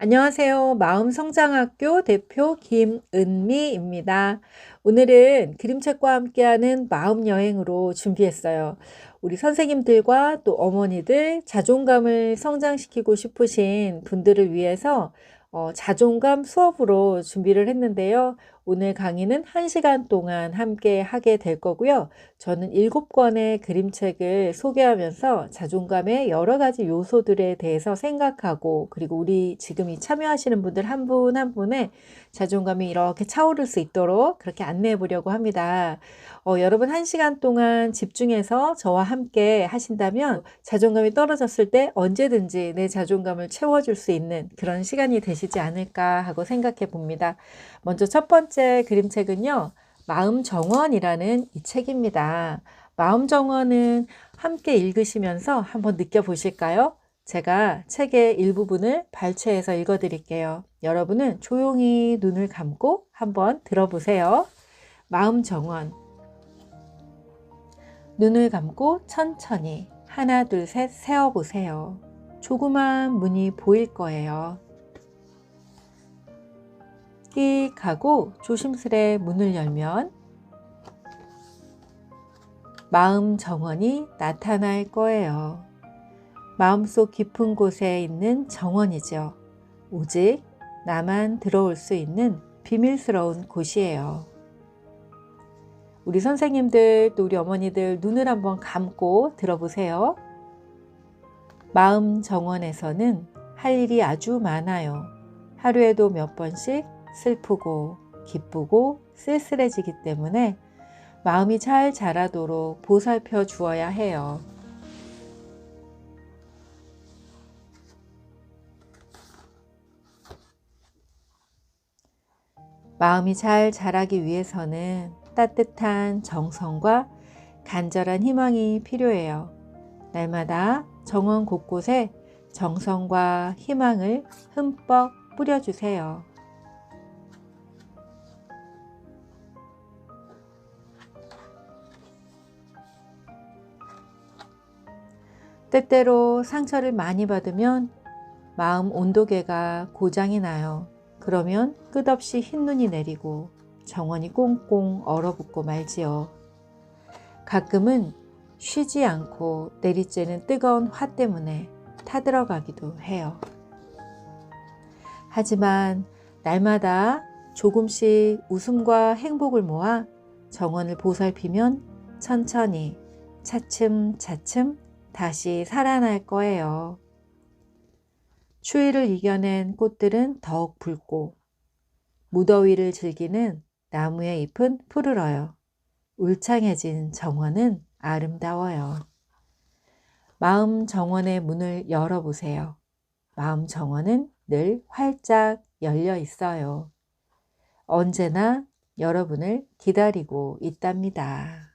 안녕하세요. 마음성장학교 대표 김은미입니다. 오늘은 그림책과 함께하는 마음여행으로 준비했어요. 우리 선생님들과 또 어머니들 자존감을 성장시키고 싶으신 분들을 위해서 자존감 수업으로 준비를 했는데요. 오늘 강의는 1시간 동안 함께 하게 될 거고요. 저는 7권의 그림책을 소개하면서 자존감의 여러 가지 요소들에 대해서 생각하고, 그리고 우리 지금 이 참여하시는 분들 한 분 한 분의 자존감이 이렇게 차오를 수 있도록 그렇게 안내해 보려고 합니다. 여러분 1시간 동안 집중해서 저와 함께 하신다면 자존감이 떨어졌을 때 언제든지 내 자존감을 채워줄 수 있는 그런 시간이 되시지 않을까 하고 생각해 봅니다. 먼저 첫 번째 그림책은요, 마음정원이라는 이 책입니다. 마음정원은 함께 읽으시면서 한번 느껴보실까요? 제가 책의 일부분을 발췌해서 읽어드릴게요. 여러분은 조용히 눈을 감고 한번 들어보세요. 마음정원. 눈을 감고 천천히 하나, 둘, 셋 세어보세요. 조그만 문이 보일 거예요. 끽 하고 조심스레 문을 열면 마음 정원이 나타날 거예요. 마음속 깊은 곳에 있는 정원이죠. 오직 나만 들어올 수 있는 비밀스러운 곳이에요. 우리 선생님들 또 우리 어머니들 눈을 한번 감고 들어보세요. 마음 정원에서는 할 일이 아주 많아요. 하루에도 몇 번씩 슬프고 기쁘고 쓸쓸해지기 때문에 마음이 잘 자라도록 보살펴 주어야 해요. 마음이 잘 자라기 위해서는 따뜻한 정성과 간절한 희망이 필요해요. 날마다 정원 곳곳에 정성과 희망을 흠뻑 뿌려주세요. 때때로 상처를 많이 받으면 마음 온도계가 고장이 나요. 그러면 끝없이 흰눈이 내리고 정원이 꽁꽁 얼어붙고 말지요. 가끔은 쉬지 않고 내리쬐는 뜨거운 화 때문에 타들어가기도 해요. 하지만 날마다 조금씩 웃음과 행복을 모아 정원을 보살피면 천천히 차츰차츰 다시 살아날 거예요. 추위를 이겨낸 꽃들은 더욱 붉고 무더위를 즐기는 나무의 잎은 푸르러요. 울창해진 정원은 아름다워요. 마음 정원의 문을 열어보세요. 마음 정원은 늘 활짝 열려 있어요. 언제나 여러분을 기다리고 있답니다.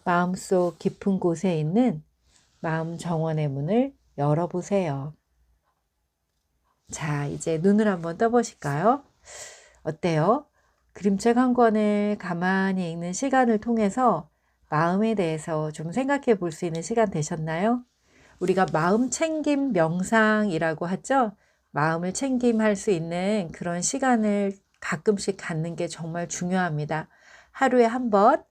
마음속 깊은 곳에 있는 마음 정원의 문을 열어보세요. 자, 이제 눈을 한번 떠보실까요? 어때요? 그림책 한 권을 가만히 읽는 시간을 통해서 마음에 대해서 좀 생각해 볼 수 있는 시간 되셨나요? 우리가 마음 챙김 명상이라고 하죠? 마음을 챙김할 수 있는 그런 시간을 가끔씩 갖는 게 정말 중요합니다. 하루에 한 번,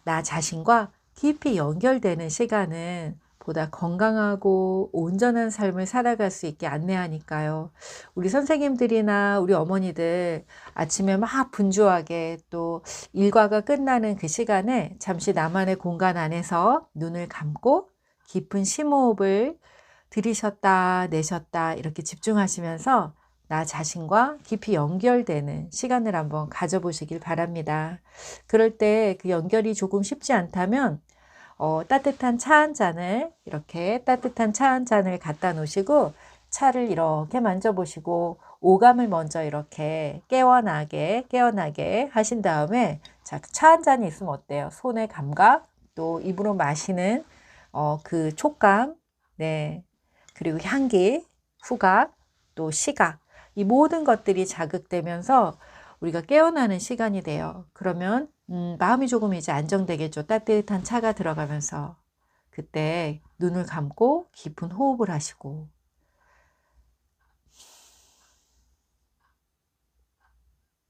나 자신과 깊이 연결되는 시간은 보다 건강하고 온전한 삶을 살아갈 수 있게 안내하니까요. 우리 선생님들이나 우리 어머니들 아침에 막 분주하게 또 일과가 끝나는 그 시간에 잠시 나만의 공간 안에서 눈을 감고 깊은 심호흡을 들이셨다 내셨다 이렇게 집중하시면서 나 자신과 깊이 연결되는 시간을 한번 가져보시길 바랍니다. 그럴 때 그 연결이 조금 쉽지 않다면 따뜻한 차 한 잔을 이렇게 따뜻한 차 한 잔을 갖다 놓으시고 차를 이렇게 만져보시고 오감을 먼저 이렇게 깨어나게 하신 다음에 자, 차 한 잔이 있으면 어때요? 손의 감각, 또 입으로 마시는 그 촉감, 네, 그리고 향기, 후각, 또 시각, 이 모든 것들이 자극되면서 우리가 깨어나는 시간이 돼요. 그러면 마음이 조금 이제 안정되겠죠. 따뜻한 차가 들어가면서. 그때 눈을 감고 깊은 호흡을 하시고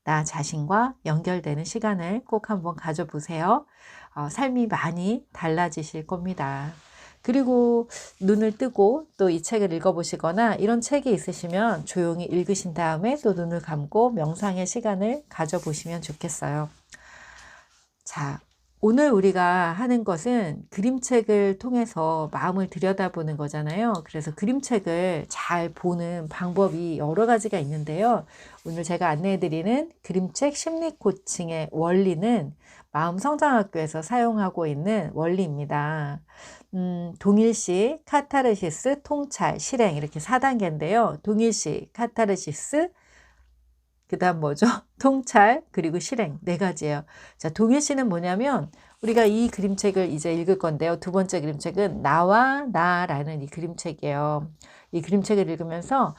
나 자신과 연결되는 시간을 꼭 한번 가져보세요. 삶이 많이 달라지실 겁니다. 그리고 눈을 뜨고 또 이 책을 읽어보시거나 이런 책이 있으시면 조용히 읽으신 다음에 또 눈을 감고 명상의 시간을 가져보시면 좋겠어요. 자, 오늘 우리가 하는 것은 그림책을 통해서 마음을 들여다보는 거잖아요. 그래서 그림책을 잘 보는 방법이 여러 가지가 있는데요. 오늘 제가 안내해드리는 그림책 심리 코칭의 원리는 마음성장학교에서 사용하고 있는 원리입니다. 동일시, 카타르시스, 통찰, 실행 이렇게 4단계인데요. 동일시, 카타르시스, 그 다음 뭐죠? 통찰, 그리고 실행 4가지예요. 자, 동일시는 뭐냐면 우리가 이 그림책을 이제 읽을 건데요. 두 번째 그림책은 나와 나라는 이 그림책이에요. 이 그림책을 읽으면서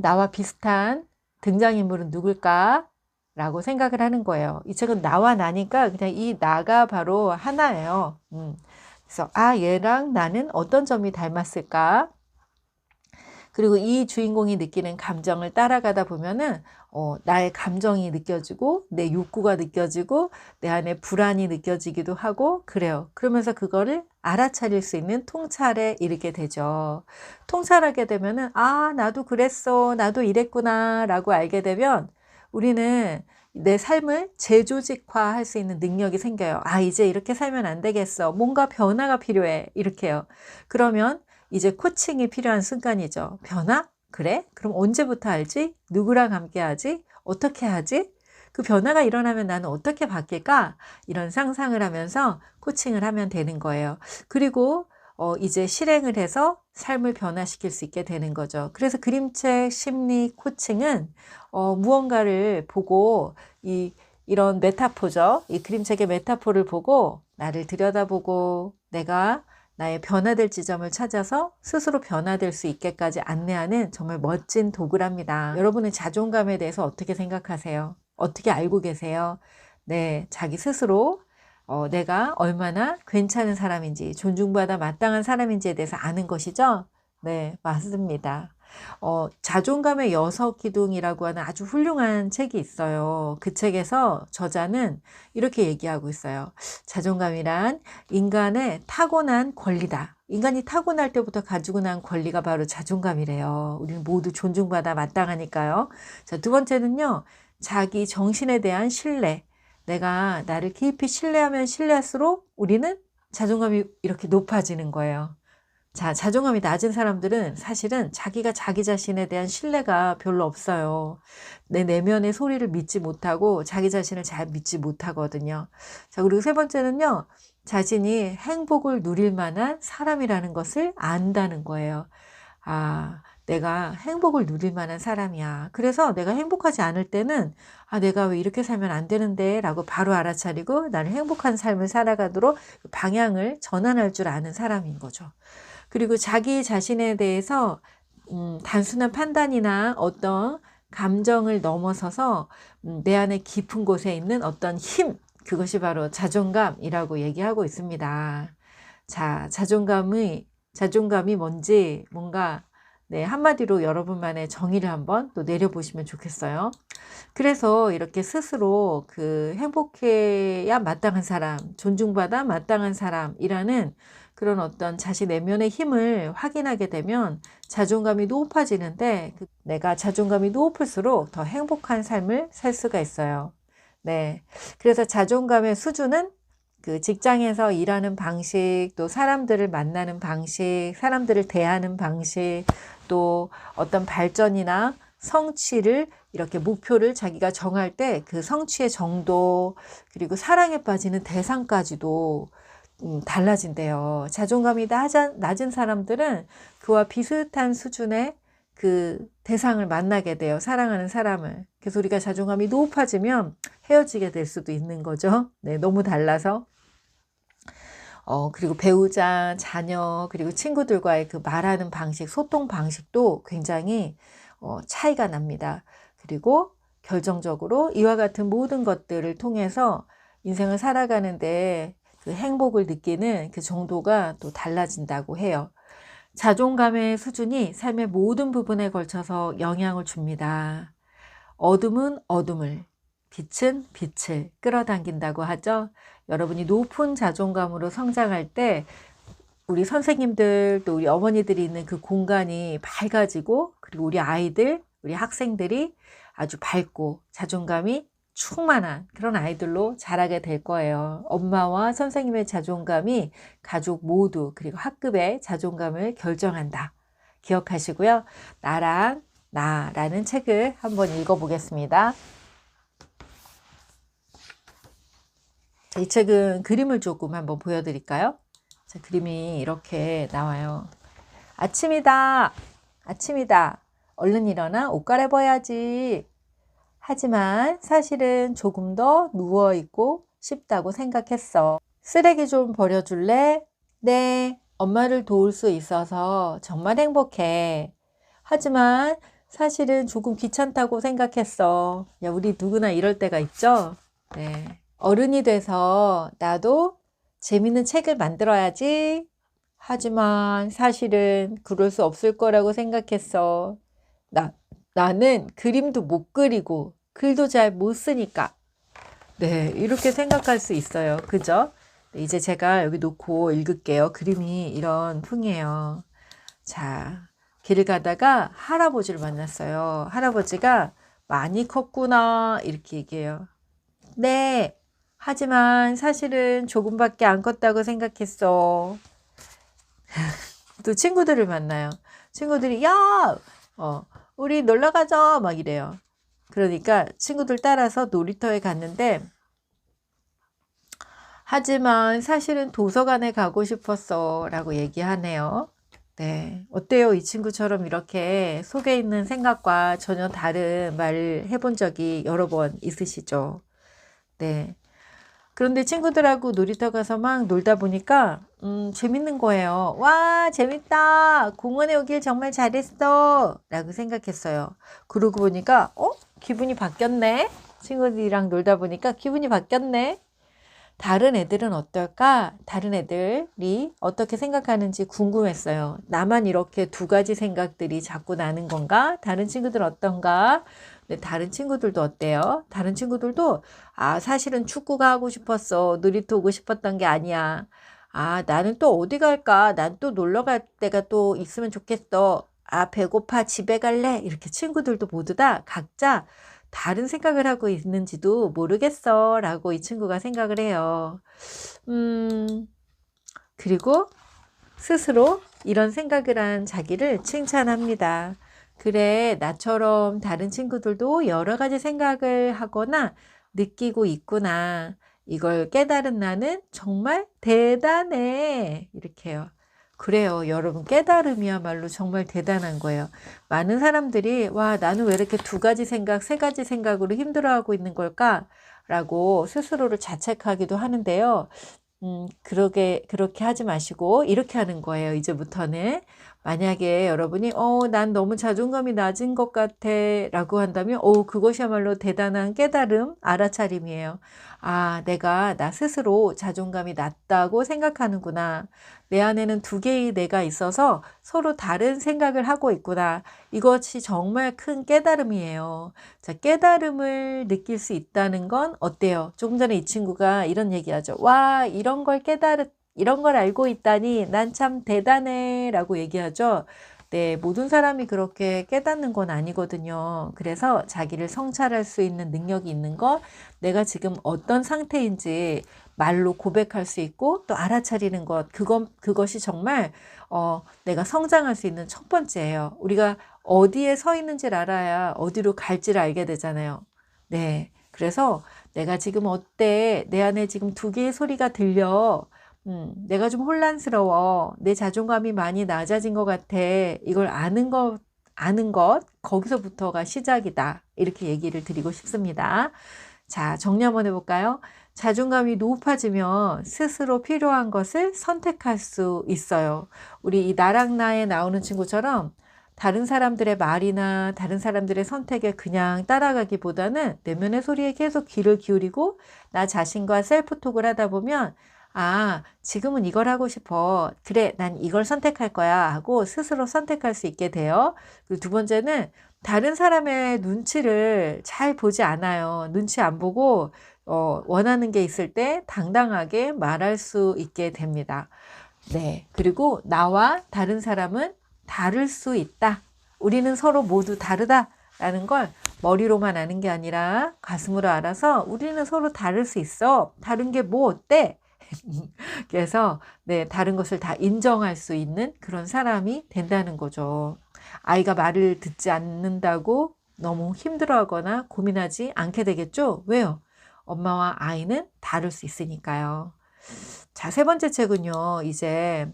나와 비슷한 등장인물은 누굴까? 라고 생각을 하는 거예요. 이 책은 나와 나니까 그냥 이 나가 바로 하나예요. 그래서 얘랑 나는 어떤 점이 닮았을까? 그리고 이 주인공이 느끼는 감정을 따라가다 보면은 나의 감정이 느껴지고 내 욕구가 느껴지고 내 안에 불안이 느껴지기도 하고 그래요. 그러면서 그거를 알아차릴 수 있는 통찰에 이르게 되죠. 통찰하게 되면은 나도 그랬어. 나도 이랬구나 라고 알게 되면 우리는 내 삶을 재조직화할 수 있는 능력이 생겨요. 이제 이렇게 살면 안 되겠어. 뭔가 변화가 필요해. 이렇게요. 그러면 이제 코칭이 필요한 순간이죠. 변화? 그래? 그럼 언제부터 알지? 누구랑 함께 하지? 어떻게 하지? 그 변화가 일어나면 나는 어떻게 바뀔까? 이런 상상을 하면서 코칭을 하면 되는 거예요. 그리고 이제 실행을 해서 삶을 변화시킬 수 있게 되는 거죠. 그래서 그림책 심리 코칭은 무언가를 보고 이런 메타포죠. 이 그림책의 메타포를 보고 나를 들여다보고 내가 나의 변화될 지점을 찾아서 스스로 변화될 수 있게까지 안내하는 정말 멋진 도구랍니다. 여러분은 자존감에 대해서 어떻게 생각하세요? 어떻게 알고 계세요? 네, 자기 스스로 내가 얼마나 괜찮은 사람인지, 존중받아 마땅한 사람인지에 대해서 아는 것이죠? 네, 맞습니다. 자존감의 6기둥이라고 하는 아주 훌륭한 책이 있어요. 그 책에서 저자는 이렇게 얘기하고 있어요. 자존감이란 인간의 타고난 권리다. 인간이 타고날 때부터 가지고 난 권리가 바로 자존감이래요. 우리는 모두 존중받아 마땅하니까요. 자, 두 번째는요. 자기 정신에 대한 신뢰. 내가 나를 깊이 신뢰하면 신뢰할수록 우리는 자존감이 이렇게 높아지는 거예요. 자, 자존감이 낮은 사람들은 사실은 자기가 자기 자신에 대한 신뢰가 별로 없어요. 내 내면의 소리를 믿지 못하고 자기 자신을 잘 믿지 못하거든요. 자, 그리고 세 번째는요. 자신이 행복을 누릴 만한 사람이라는 것을 안다는 거예요. 내가 행복을 누릴 만한 사람이야. 그래서 내가 행복하지 않을 때는 내가 왜 이렇게 살면 안 되는데 라고 바로 알아차리고 나는 행복한 삶을 살아가도록 방향을 전환할 줄 아는 사람인 거죠. 그리고 자기 자신에 대해서 단순한 판단이나 어떤 감정을 넘어서서 내 안에 깊은 곳에 있는 어떤 힘, 그것이 바로 자존감이라고 얘기하고 있습니다. 자, 자존감이 뭔지 뭔가 한마디로 여러분만의 정의를 한번 또 내려보시면 좋겠어요. 그래서 이렇게 스스로 행복해야 마땅한 사람, 존중받아 마땅한 사람이라는 그런 어떤 자신 내면의 힘을 확인하게 되면 자존감이 높아지는데 내가 자존감이 높을수록 더 행복한 삶을 살 수가 있어요. 네. 그래서 자존감의 수준은 직장에서 일하는 방식, 또 사람들을 만나는 방식, 사람들을 대하는 방식, 또 어떤 발전이나 성취를 이렇게 목표를 자기가 정할 때 그 성취의 정도, 그리고 사랑에 빠지는 대상까지도 달라진대요. 자존감이 낮은 사람들은 그와 비슷한 수준의 대상을 만나게 돼요. 사랑하는 사람을. 그래서 우리가 자존감이 높아지면 헤어지게 될 수도 있는 거죠. 네, 너무 달라서. 그리고 배우자, 자녀, 그리고 친구들과의 말하는 방식, 소통 방식도 굉장히 차이가 납니다. 그리고 결정적으로 이와 같은 모든 것들을 통해서 인생을 살아가는데 행복을 느끼는 정도가 또 달라진다고 해요. 자존감의 수준이 삶의 모든 부분에 걸쳐서 영향을 줍니다. 어둠은 어둠을, 빛은 빛을 끌어당긴다고 하죠. 여러분이 높은 자존감으로 성장할 때 우리 선생님들 또 우리 어머니들이 있는 그 공간이 밝아지고, 그리고 우리 아이들, 우리 학생들이 아주 밝고 자존감이 충만한 그런 아이들로 자라게 될 거예요. 엄마와 선생님의 자존감이 가족 모두 그리고 학급의 자존감을 결정한다. 기억하시고요. 나랑 나라는 책을 한번 읽어보겠습니다. 이 책은 그림을 조금 한번 보여드릴까요? 자, 그림이 이렇게 나와요. 아침이다. 아침이다. 얼른 일어나 옷 갈아입어야지. 하지만 사실은 조금 더 누워있고 싶다고 생각했어. 쓰레기 좀 버려줄래? 네, 엄마를 도울 수 있어서 정말 행복해. 하지만 사실은 조금 귀찮다고 생각했어. 야, 우리 누구나 이럴 때가 있죠? 네. 어른이 돼서 나도 재밌는 책을 만들어야지. 하지만 사실은 그럴 수 없을 거라고 생각했어. 나는 그림도 못 그리고 글도 잘 못 쓰니까. 네, 이렇게 생각할 수 있어요. 그죠? 네, 이제 제가 여기 놓고 읽을게요. 그림이 이런 풍이에요. 자, 길을 가다가 할아버지를 만났어요. 할아버지가 많이 컸구나 이렇게 얘기해요. 네, 하지만 사실은 조금밖에 안 컸다고 생각했어. 또 친구들을 만나요. 친구들이 야, 우리 놀러 가자 막 이래요. 그러니까 친구들 따라서 놀이터에 갔는데, 하지만 사실은 도서관에 가고 싶었어 라고 얘기하네요. 네, 어때요? 이 친구처럼 이렇게 속에 있는 생각과 전혀 다른 말을 해본 적이 여러 번 있으시죠? 네. 그런데 친구들하고 놀이터 가서 막 놀다 보니까 재밌는 거예요. 와, 재밌다. 공원에 오길 정말 잘했어. 라고 생각했어요. 그러고 보니까 기분이 바뀌었네. 친구들이랑 놀다 보니까 기분이 바뀌었네. 다른 애들은 어떨까? 다른 애들이 어떻게 생각하는지 궁금했어요. 나만 이렇게 두 가지 생각들이 자꾸 나는 건가? 다른 친구들 어떤가? 근데 다른 친구들도 어때요? 다른 친구들도 사실은 축구가 하고 싶었어. 놀이터 오고 싶었던 게 아니야. 나는 또 어디 갈까? 난 또 놀러 갈 때가 또 있으면 좋겠어. 배고파. 집에 갈래? 이렇게 친구들도 모두 다 각자 다른 생각을 하고 있는지도 모르겠어 라고 이 친구가 생각을 해요. 그리고 스스로 이런 생각을 한 자기를 칭찬합니다. 그래, 나처럼 다른 친구들도 여러 가지 생각을 하거나 느끼고 있구나. 이걸 깨달은 나는 정말 대단해. 이렇게 해요. 그래요. 여러분, 깨달음이야말로 정말 대단한 거예요. 많은 사람들이 와, 나는 왜 이렇게 두 가지 생각, 세 가지 생각으로 힘들어하고 있는 걸까? 라고 스스로를 자책하기도 하는데요. 그렇게 하지 마시고 이렇게 하는 거예요. 이제부터는. 만약에 여러분이 난 너무 자존감이 낮은 것 같아 라고 한다면 그것이야말로 대단한 깨달음, 알아차림이에요. 내가 나 스스로 자존감이 낮다고 생각하는구나. 내 안에는 두 개의 내가 있어서 서로 다른 생각을 하고 있구나. 이것이 정말 큰 깨달음이에요. 자, 깨달음을 느낄 수 있다는 건 어때요? 조금 전에 이 친구가 이런 얘기하죠. 와, 이런 걸 알고 있다니 난 참 대단해 라고 얘기하죠. 네, 모든 사람이 그렇게 깨닫는 건 아니거든요. 그래서 자기를 성찰할 수 있는 능력이 있는 것, 내가 지금 어떤 상태인지 말로 고백할 수 있고 또 알아차리는 것, 그것이 정말 내가 성장할 수 있는 첫 번째예요. 우리가 어디에 서 있는지를 알아야 어디로 갈지를 알게 되잖아요. 네, 그래서 내가 지금 어때? 내 안에 지금 두 개의 소리가 들려. 내가 좀 혼란스러워. 내 자존감이 많이 낮아진 것 같아. 이걸 아는 것, 거기서부터가 시작이다. 이렇게 얘기를 드리고 싶습니다. 자, 정리 한번 해볼까요? 자존감이 높아지면 스스로 필요한 것을 선택할 수 있어요. 우리 이 나랑 나에 나오는 친구처럼 다른 사람들의 말이나 다른 사람들의 선택에 그냥 따라가기보다는 내면의 소리에 계속 귀를 기울이고 나 자신과 셀프톡을 하다 보면 지금은 이걸 하고 싶어. 그래, 난 이걸 선택할 거야 하고 스스로 선택할 수 있게 돼요. 그리고 두 번째는 다른 사람의 눈치를 잘 보지 않아요. 눈치 안 보고 원하는 게 있을 때 당당하게 말할 수 있게 됩니다. 네. 그리고 나와 다른 사람은 다를 수 있다. 우리는 서로 모두 다르다라는 걸 머리로만 아는 게 아니라 가슴으로 알아서 우리는 서로 다를 수 있어. 다른 게 뭐 어때? 그래서 네, 다른 것을 다 인정할 수 있는 그런 사람이 된다는 거죠. 아이가 말을 듣지 않는다고 너무 힘들어하거나 고민하지 않게 되겠죠? 왜요? 엄마와 아이는 다를 수 있으니까요. 자, 세 번째 책은요, 이제,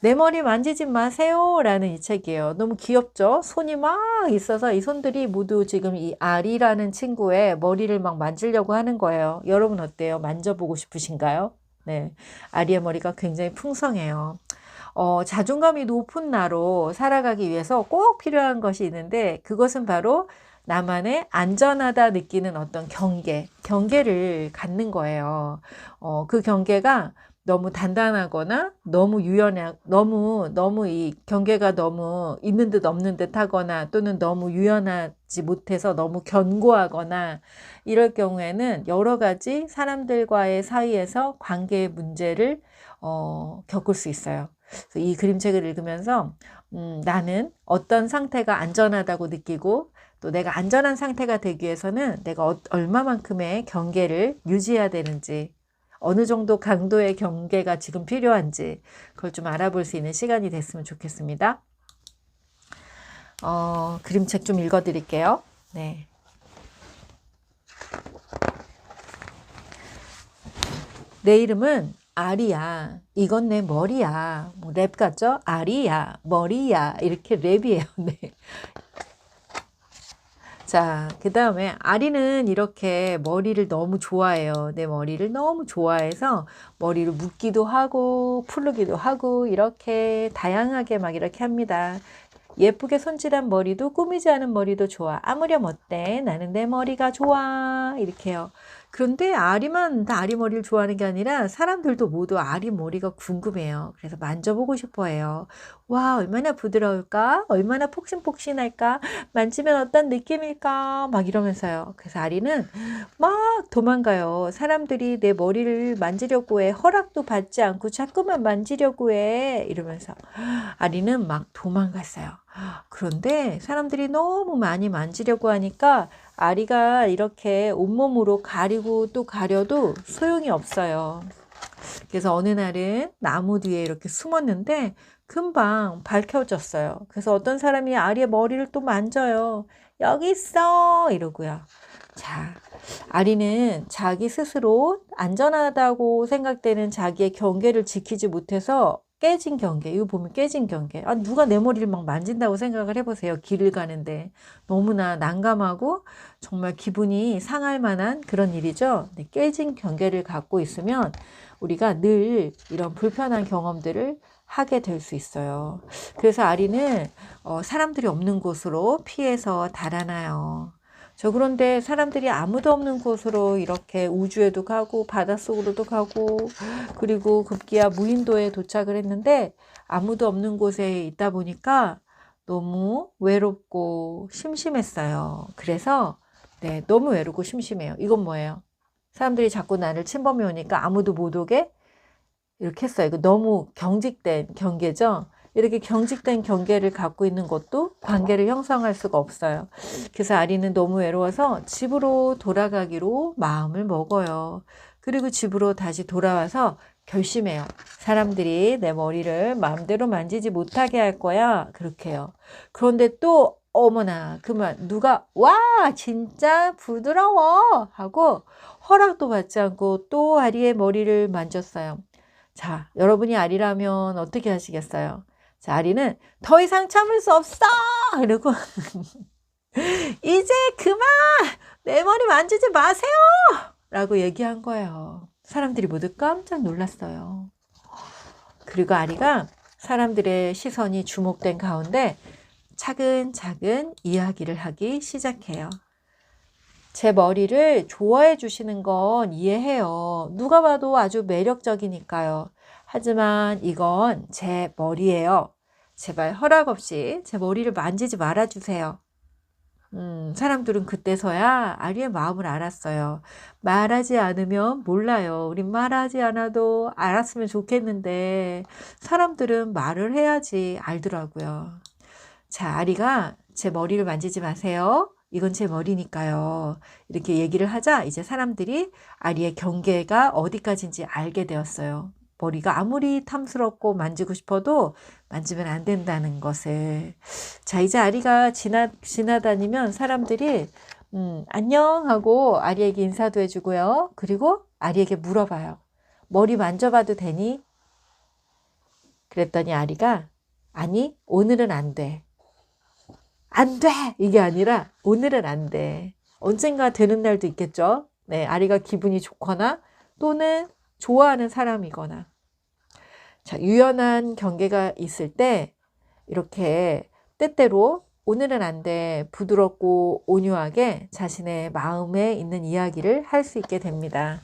내 머리 만지지 마세요 라는 이 책이에요. 너무 귀엽죠? 손이 막 있어서 이 손들이 모두 지금 이 아리라는 친구의 머리를 막 만지려고 하는 거예요. 여러분 어때요? 만져보고 싶으신가요? 네. 아리의 머리가 굉장히 풍성해요. 자존감이 높은 나로 살아가기 위해서 꼭 필요한 것이 있는데 그것은 바로 나만의 안전하다 느끼는 어떤 경계를 갖는 거예요. 그 경계가 너무 단단하거나 너무 너무 이 경계가 너무 있는 듯 없는 듯 하거나 또는 너무 유연하지 못해서 너무 견고하거나 이럴 경우에는 여러 가지 사람들과의 사이에서 관계의 문제를 겪을 수 있어요. 이 그림책을 읽으면서 나는 어떤 상태가 안전하다고 느끼고 또 내가 안전한 상태가 되기 위해서는 내가 얼마만큼의 경계를 유지해야 되는지 어느 정도 강도의 경계가 지금 필요한지 그걸 좀 알아볼 수 있는 시간이 됐으면 좋겠습니다. 그림책 좀 읽어드릴게요. 네. 내 이름은 아리야. 이건 내 머리야. 뭐 랩 같죠? 아리야, 머리야. 이렇게 랩이에요. 네. 자, 그 다음에 아리는 이렇게 머리를 너무 좋아해요. 내 머리를 너무 좋아해서 머리를 묶기도 하고 풀르기도 하고 이렇게 다양하게 막 이렇게 합니다. 예쁘게 손질한 머리도 꾸미지 않은 머리도 좋아. 아무렴 어때? 나는 내 머리가 좋아. 이렇게요. 그런데 아리만 다 아리 머리를 좋아하는 게 아니라 사람들도 모두 아리 머리가 궁금해요. 그래서 만져보고 싶어 해요. 와, 얼마나 부드러울까? 얼마나 폭신폭신할까? 만지면 어떤 느낌일까? 막 이러면서요. 그래서 아리는 막 도망가요. 사람들이 내 머리를 만지려고 해. 허락도 받지 않고 자꾸만 만지려고 해. 이러면서 아리는 막 도망갔어요. 그런데 사람들이 너무 많이 만지려고 하니까 아리가 이렇게 온몸으로 가리고 또 가려도 소용이 없어요. 그래서 어느 날은 나무 뒤에 이렇게 숨었는데 금방 밝혀졌어요. 그래서 어떤 사람이 아리의 머리를 또 만져요. 여기 있어! 이러고요. 자, 아리는 자기 스스로 안전하다고 생각되는 자기의 경계를 지키지 못해서 깨진 경계, 이거 보면 깨진 경계. 누가 내 머리를 막 만진다고 생각을 해보세요. 길을 가는데. 너무나 난감하고 정말 기분이 상할 만한 그런 일이죠. 네, 깨진 경계를 갖고 있으면 우리가 늘 이런 불편한 경험들을 하게 될 수 있어요. 그래서 아리는 사람들이 없는 곳으로 피해서 달아나요. 그런데 사람들이 아무도 없는 곳으로 이렇게 우주에도 가고 바닷속으로도 가고 그리고 급기야 무인도에 도착을 했는데 아무도 없는 곳에 있다 보니까 너무 외롭고 심심했어요. 그래서 네, 너무 외롭고 심심해요. 이건 뭐예요? 사람들이 자꾸 나를 침범해 오니까 아무도 못 오게 이렇게 했어요. 이거 너무 경직된 경계죠? 이렇게 경직된 경계를 갖고 있는 것도 관계를 형성할 수가 없어요. 그래서 아리는 너무 외로워서 집으로 돌아가기로 마음을 먹어요. 그리고 집으로 다시 돌아와서 결심해요. 사람들이 내 머리를 마음대로 만지지 못하게 할 거야. 그렇게 해요. 그런데 또 어머나 그만 누가 와 진짜 부드러워 하고 허락도 받지 않고 또 아리의 머리를 만졌어요. 자, 여러분이 아리라면 어떻게 하시겠어요? 자, 아리는 더 이상 참을 수 없어! 이러고 이제 그만! 내 머리 만지지 마세요! 라고 얘기한 거예요. 사람들이 모두 깜짝 놀랐어요. 그리고 아리가 사람들의 시선이 주목된 가운데 차근차근 이야기를 하기 시작해요. 제 머리를 좋아해 주시는 건 이해해요. 누가 봐도 아주 매력적이니까요. 하지만 이건 제 머리예요. 제발 허락 없이 제 머리를 만지지 말아주세요. 사람들은 그때서야 아리의 마음을 알았어요. 말하지 않으면 몰라요. 우린 말하지 않아도 알았으면 좋겠는데 사람들은 말을 해야지 알더라고요. 자, 아리가 제 머리를 만지지 마세요. 이건 제 머리니까요. 이렇게 얘기를 하자 이제 사람들이 아리의 경계가 어디까지인지 알게 되었어요. 머리가 아무리 탐스럽고 만지고 싶어도 만지면 안 된다는 것을. 자, 이제 아리가 지나다니면 사람들이 안녕 하고 아리에게 인사도 해주고요. 그리고 아리에게 물어봐요. 머리 만져봐도 되니? 그랬더니 아리가 아니, 오늘은 안 돼. 안 돼! 이게 아니라 오늘은 안 돼. 언젠가 되는 날도 있겠죠. 네, 아리가 기분이 좋거나 또는 좋아하는 사람이거나. 자, 유연한 경계가 있을 때 이렇게 때때로 오늘은 안 돼 부드럽고 온유하게 자신의 마음에 있는 이야기를 할 수 있게 됩니다.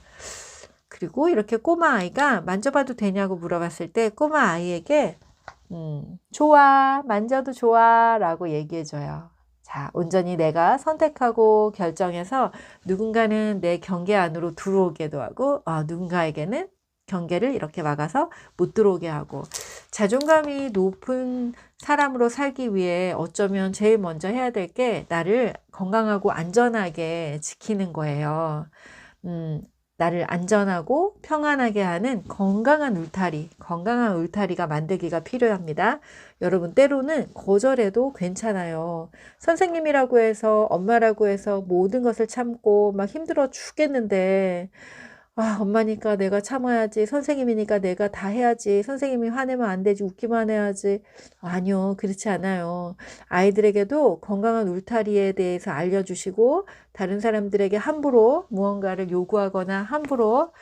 그리고 이렇게 꼬마 아이가 만져봐도 되냐고 물어봤을 때 꼬마 아이에게 좋아, 만져도 좋아 라고 얘기해줘요. 자, 온전히 내가 선택하고 결정해서 누군가는 내 경계 안으로 들어오게도 하고 누군가에게는 경계를 이렇게 막아서 못 들어오게 하고. 자존감이 높은 사람으로 살기 위해 어쩌면 제일 먼저 해야 될 게 나를 건강하고 안전하게 지키는 거예요. 나를 안전하고 평안하게 하는 건강한 울타리가 만들기가 필요합니다. 여러분, 때로는 거절해도 괜찮아요. 선생님이라고 해서, 엄마라고 해서 모든 것을 참고 막 힘들어 죽겠는데 엄마니까 내가 참아야지. 선생님이니까 내가 다 해야지. 선생님이 화내면 안 되지. 웃기만 해야지. 아니요, 그렇지 않아요. 아이들에게도 건강한 울타리에 대해서 알려주시고 다른 사람들에게 함부로 무언가를 요구하거나 함부로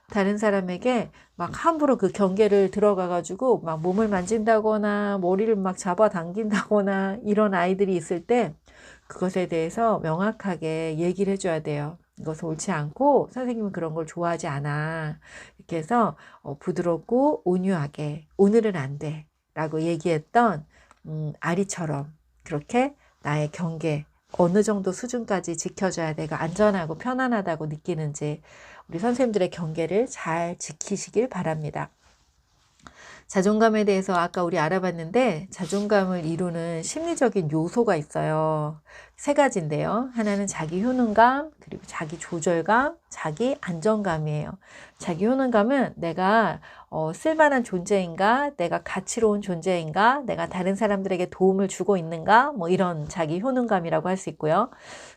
다른 사람에게 막 함부로 그 경계를 들어가가지고 막 몸을 만진다거나 머리를 막 잡아당긴다거나 이런 아이들이 있을 때 그것에 대해서 명확하게 얘기를 해줘야 돼요. 이것은 옳지 않고 선생님은 그런 걸 좋아하지 않아. 이렇게 해서 부드럽고 온유하게 오늘은 안 돼 라고 얘기했던 아리처럼 그렇게 나의 경계 어느 정도 수준까지 지켜줘야 내가 안전하고 편안하다고 느끼는지 우리 선생님들의 경계를 잘 지키시길 바랍니다. 자존감에 대해서 아까 우리 알아봤는데 자존감을 이루는 심리적인 요소가 있어요. 3가지인데요. 하나는 자기 효능감, 그리고 자기 조절감, 자기 안정감이에요. 자기 효능감은 내가 쓸만한 존재인가, 내가 가치로운 존재인가, 내가 다른 사람들에게 도움을 주고 있는가, 뭐 이런 자기 효능감이라고 할 수 있고요.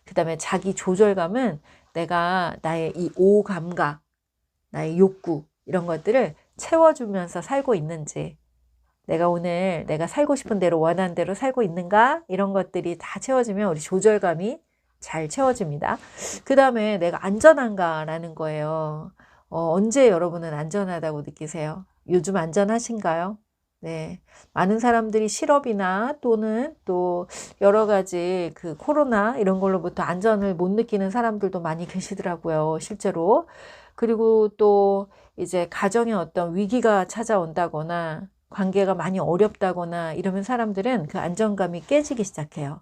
그 다음에 자기 조절감은 내가 나의 이 오감각, 나의 욕구 이런 것들을 채워주면서 살고 있는지 내가 오늘 내가 살고 싶은 대로 원하는 대로 살고 있는가 이런 것들이 다 채워지면 우리 조절감이 잘 채워집니다. 그 다음에 내가 안전한가 라는 거예요. 언제 여러분은 안전하다고 느끼세요? 요즘 안전하신가요? 네, 많은 사람들이 실업이나 또는 또 여러 가지 그 코로나 이런 걸로부터 안전을 못 느끼는 사람들도 많이 계시더라고요, 실제로. 그리고 또 이제 가정에 어떤 위기가 찾아온다거나 관계가 많이 어렵다거나 이러면 사람들은 그 안정감이 깨지기 시작해요.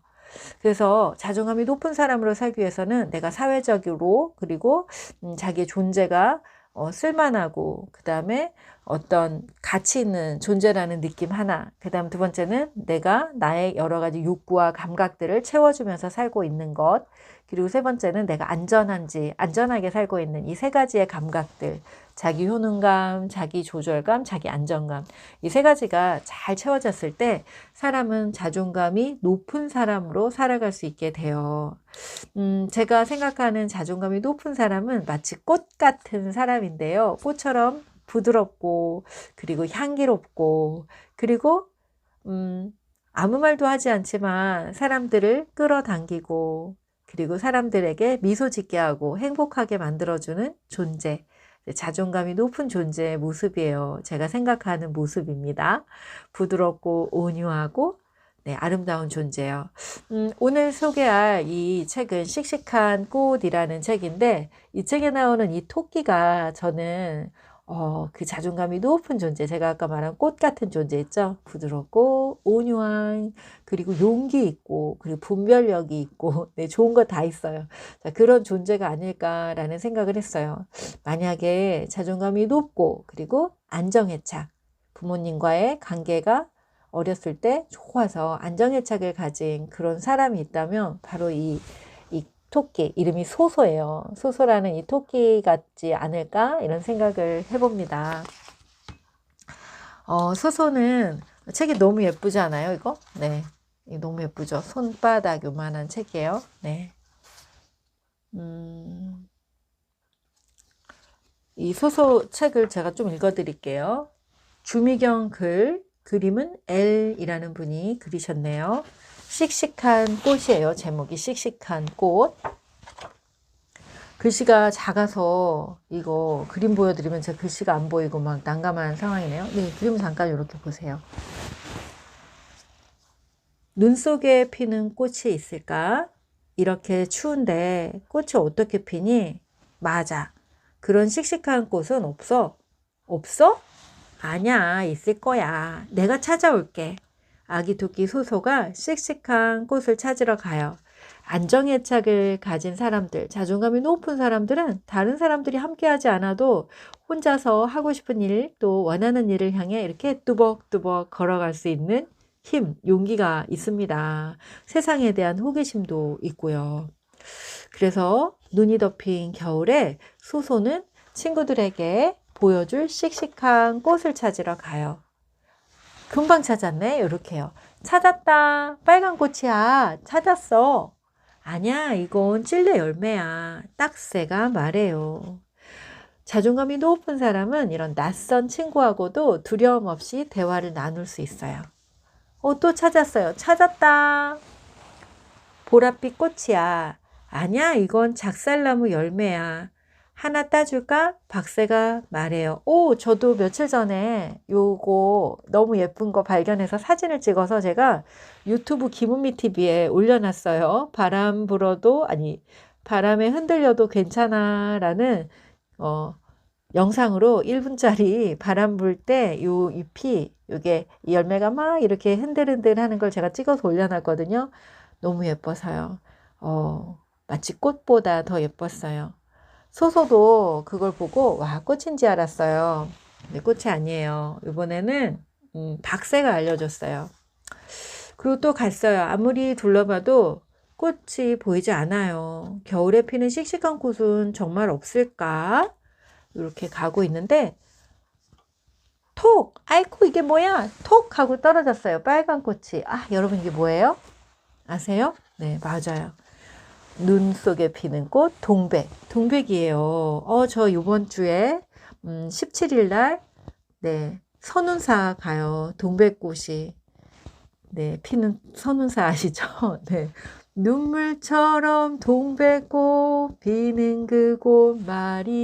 그래서 자존감이 높은 사람으로 살기 위해서는 내가 사회적으로 그리고 자기의 존재가 쓸만하고 그 다음에 어떤 가치 있는 존재라는 느낌 하나, 그 다음 2번째는 내가 나의 여러 가지 욕구와 감각들을 채워주면서 살고 있는 것, 그리고 3번째는 내가 안전하게 살고 있는 이 3가지의 감각들, 자기 효능감, 자기 조절감, 자기 안정감, 이 3가지가 잘 채워졌을 때 사람은 자존감이 높은 사람으로 살아갈 수 있게 돼요. 제가 생각하는 자존감이 높은 사람은 마치 꽃 같은 사람인데요. 꽃처럼 부드럽고 그리고 향기롭고 그리고 아무 말도 하지 않지만 사람들을 끌어당기고 그리고 사람들에게 미소 짓게 하고 행복하게 만들어주는 존재, 자존감이 높은 존재의 모습이에요. 제가 생각하는 모습입니다. 부드럽고 온유하고 아름다운 존재요. 오늘 소개할 이 책은 씩씩한 꽃이라는 책인데 이 책에 나오는 이 토끼가 저는 그 자존감이 높은 존재, 제가 아까 말한 꽃 같은 존재 있죠? 부드럽고 온유한, 그리고 용기 있고, 그리고 분별력이 있고, 네, 좋은 거 다 있어요. 자, 그런 존재가 아닐까라는 생각을 했어요. 만약에 자존감이 높고, 그리고 안정애착, 부모님과의 관계가 어렸을 때 좋아서 안정애착을 가진 그런 사람이 있다면 바로 이 토끼, 이름이 소소예요. 소소라는 이 토끼 같지 않을까? 이런 생각을 해봅니다. 소소는 책이 너무 예쁘지 않아요, 이거? 네. 너무 예쁘죠? 손바닥 요만한 책이에요. 네. 이 소소 책을 제가 좀 읽어드릴게요. 주미경 그림은 L이라는 분이 그리셨네요. 씩씩한 꽃이에요. 제목이 씩씩한 꽃. 글씨가 작아서 이거 그림 보여드리면 제 글씨가 안 보이고 막 난감한 상황이네요. 네, 그림 잠깐 이렇게 보세요. 눈 속에 피는 꽃이 있을까? 이렇게 추운데 꽃이 어떻게 피니? 맞아. 그런 씩씩한 꽃은 없어. 없어? 아냐, 있을 거야. 내가 찾아올게. 아기 토끼 소소가 씩씩한 꽃을 찾으러 가요. 안정애착을 가진 사람들, 자존감이 높은 사람들은 다른 사람들이 함께하지 않아도 혼자서 하고 싶은 일, 또 원하는 일을 향해 이렇게 뚜벅뚜벅 걸어갈 수 있는 힘, 용기가 있습니다. 세상에 대한 호기심도 있고요. 그래서 눈이 덮인 겨울에 소소는 친구들에게 보여줄 씩씩한 꽃을 찾으러 가요. 금방 찾았네. 이렇게요. 찾았다. 빨간 꽃이야. 찾았어. 아니야. 이건 찔레 열매야. 딱새가 말해요. 자존감이 높은 사람은 이런 낯선 친구하고도 두려움 없이 대화를 나눌 수 있어요. 또 찾았어요. 찾았다. 보랏빛 꽃이야. 아니야. 이건 작살나무 열매야. 하나 따줄까? 박새가 말해요. 저도 며칠 전에 요거 너무 예쁜 거 발견해서 사진을 찍어서 제가 유튜브 김은미 TV에 올려놨어요. 바람에 흔들려도 괜찮아 라는 영상으로 1분짜리 바람 불 때 요 잎이 요게 이 열매가 막 이렇게 흔들흔들 하는 걸 제가 찍어서 올려놨거든요. 너무 예뻐서요. 마치 꽃보다 더 예뻤어요. 소소도 그걸 보고 와, 꽃인지 알았어요. 근데 꽃이 아니에요. 이번에는 박새가 알려줬어요. 그리고 또 갔어요. 아무리 둘러봐도 꽃이 보이지 않아요. 겨울에 피는 씩씩한 꽃은 정말 없을까? 이렇게 가고 있는데 톡! 아이고 이게 뭐야? 톡! 하고 떨어졌어요. 빨간 꽃이. 여러분 이게 뭐예요? 아세요? 네, 맞아요. 눈 속에 피는 꽃, 동백이에요. 저 이번 주에 17일 날 네, 선운사 가요. 동백꽃이 네, 피는 선운사 아시죠? 네. 눈물처럼 동백꽃 피는 그곳 말이에요.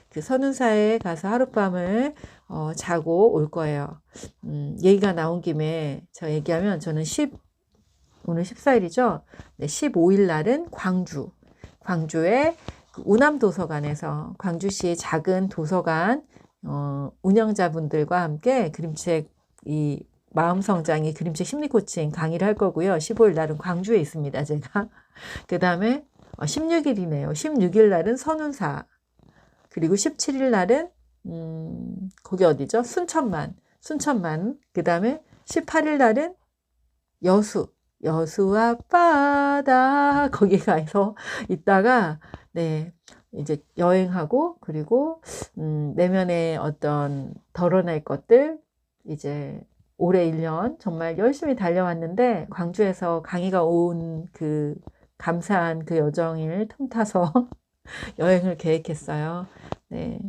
그 선운사에 가서 하룻밤을 자고 올 거예요. 얘기가 나온 김에 저 얘기하면 저는 오늘 14일이죠. 네, 15일 날은 광주의 그 우남도서관에서 광주시의 작은 도서관 운영자분들과 함께 그림책 이 마음성장이 그림책 심리코칭 강의를 할 거고요. 15일 날은 광주에 있습니다. 제가. 그 다음에 16일이네요. 16일 날은 선운사. 그리고 17일 날은 거기 어디죠? 순천만. 그 다음에 18일 날은 여수 앞바다 거기 가서 있다가 네 이제 여행하고 그리고 내면의 어떤 덜어낼 것들 이제 올해 1년 정말 열심히 달려왔는데 광주에서 강의가 온 그 감사한 그 여정을 틈타서 여행을 계획했어요. 네,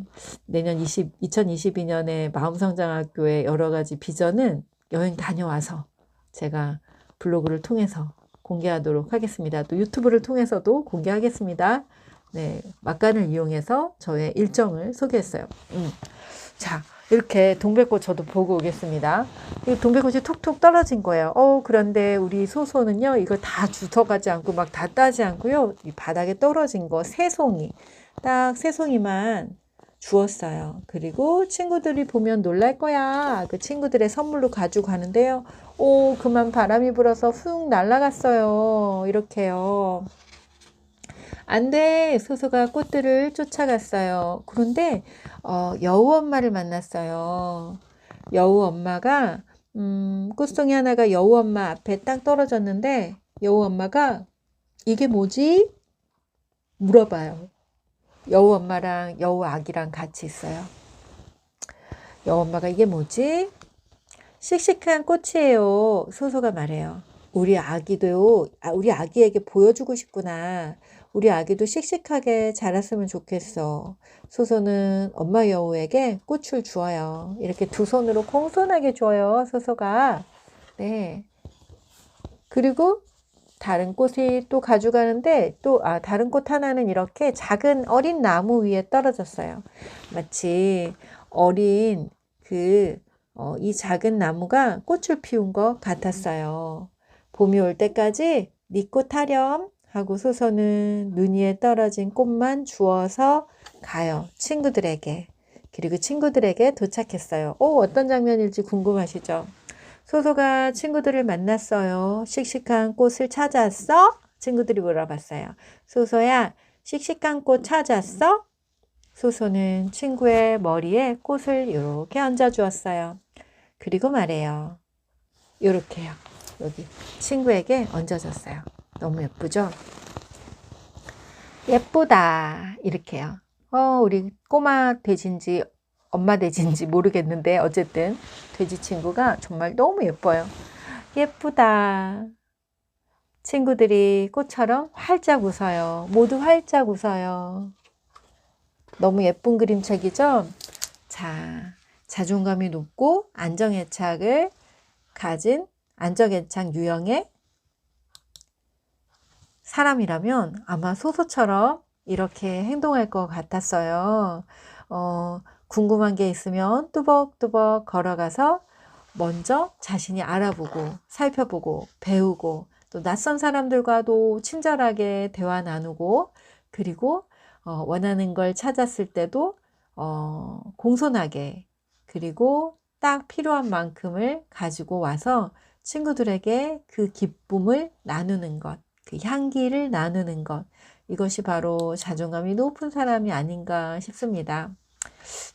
내년 2022년에 마음성장학교의 여러 가지 비전은 여행 다녀와서 제가 블로그를 통해서 공개하도록 하겠습니다. 또 유튜브를 통해서도 공개하겠습니다. 네, 막간을 이용해서 저의 일정을 소개했어요. 자, 이렇게 동백꽃 저도 보고 오겠습니다. 이 동백꽃이 툭툭 떨어진 거예요. 그런데 우리 소소는요, 이걸 다 주워가지 않고 막 다 따지 않고요, 이 바닥에 떨어진 거 3송이. 딱 3송이만 주었어요. 그리고 친구들이 보면 놀랄 거야. 그 친구들의 선물로 가지고 가는데요. 오, 그만 바람이 불어서 훅 날아갔어요. 이렇게요. 안 돼! 소소가 꽃들을 쫓아갔어요. 그런데 여우 엄마를 만났어요. 여우 엄마가 꽃송이 하나가 여우 엄마 앞에 딱 떨어졌는데 여우 엄마가 이게 뭐지? 물어봐요. 여우 엄마랑 여우 아기랑 같이 있어요. 여우 엄마가 이게 뭐지? 씩씩한 꽃이에요. 소소가 말해요. 우리 아기에게 보여주고 싶구나. 우리 아기도 씩씩하게 자랐으면 좋겠어. 소소는 엄마 여우에게 꽃을 주어요. 이렇게 두 손으로 공손하게 줘요. 소소가. 네. 그리고 다른 꽃이 또 가져가는데 다른 꽃 하나는 이렇게 작은 어린 나무 위에 떨어졌어요. 마치 어린 이 작은 나무가 꽃을 피운 것 같았어요. 봄이 올 때까지 네 꽃 타렴 하고 소소는 눈 위에 떨어진 꽃만 주워서 가요. 친구들에게. 그리고 친구들에게 도착했어요. 어떤 장면일지 궁금하시죠? 소소가 친구들을 만났어요. 씩씩한 꽃을 찾았어? 친구들이 물어봤어요. 소소야, 씩씩한 꽃 찾았어? 소소는 친구의 머리에 꽃을 이렇게 얹어주었어요. 그리고 말해요. 이렇게요. 여기 친구에게 얹어줬어요. 너무 예쁘죠? 예쁘다. 이렇게요. 우리 꼬마 돼지인지 엄마 돼지인지 모르겠는데 어쨌든 돼지 친구가 정말 너무 예뻐요. 예쁘다. 친구들이 꽃처럼 활짝 웃어요. 모두 활짝 웃어요. 너무 예쁜 그림책이죠? 자, 자존감이 높고 안정애착을 가진 안정애착 유형의 사람이라면 아마 소소처럼 이렇게 행동할 것 같았어요. 궁금한 게 있으면 뚜벅뚜벅 걸어가서 먼저 자신이 알아보고 살펴보고 배우고 또 낯선 사람들과도 친절하게 대화 나누고 그리고 원하는 걸 찾았을 때도 공손하게 그리고 딱 필요한 만큼을 가지고 와서 친구들에게 그 기쁨을 나누는 것, 그 향기를 나누는 것, 이것이 바로 자존감이 높은 사람이 아닌가 싶습니다.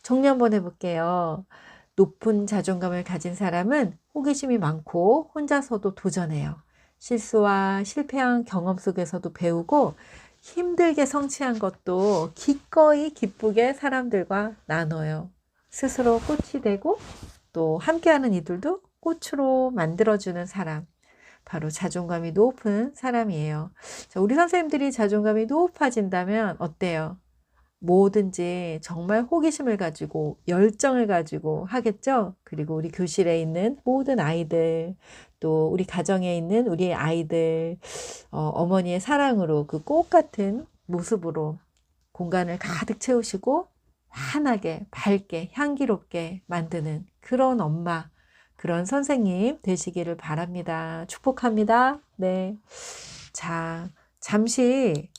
정리 한번 해볼게요. 높은 자존감을 가진 사람은 호기심이 많고 혼자서도 도전해요. 실수와 실패한 경험 속에서도 배우고 힘들게 성취한 것도 기꺼이 기쁘게 사람들과 나눠요. 스스로 꽃이 되고 또 함께하는 이들도 꽃으로 만들어주는 사람. 바로 자존감이 높은 사람이에요. 자, 우리 선생님들이 자존감이 높아진다면 어때요? 뭐든지 정말 호기심을 가지고 열정을 가지고 하겠죠. 그리고 우리 교실에 있는 모든 아이들 또 우리 가정에 있는 우리 아이들 어머니의 사랑으로 그 꽃 같은 모습으로 공간을 가득 채우시고 환하게 밝게 향기롭게 만드는 그런 엄마 그런 선생님 되시기를 바랍니다. 축복합니다. 네. 자, 잠시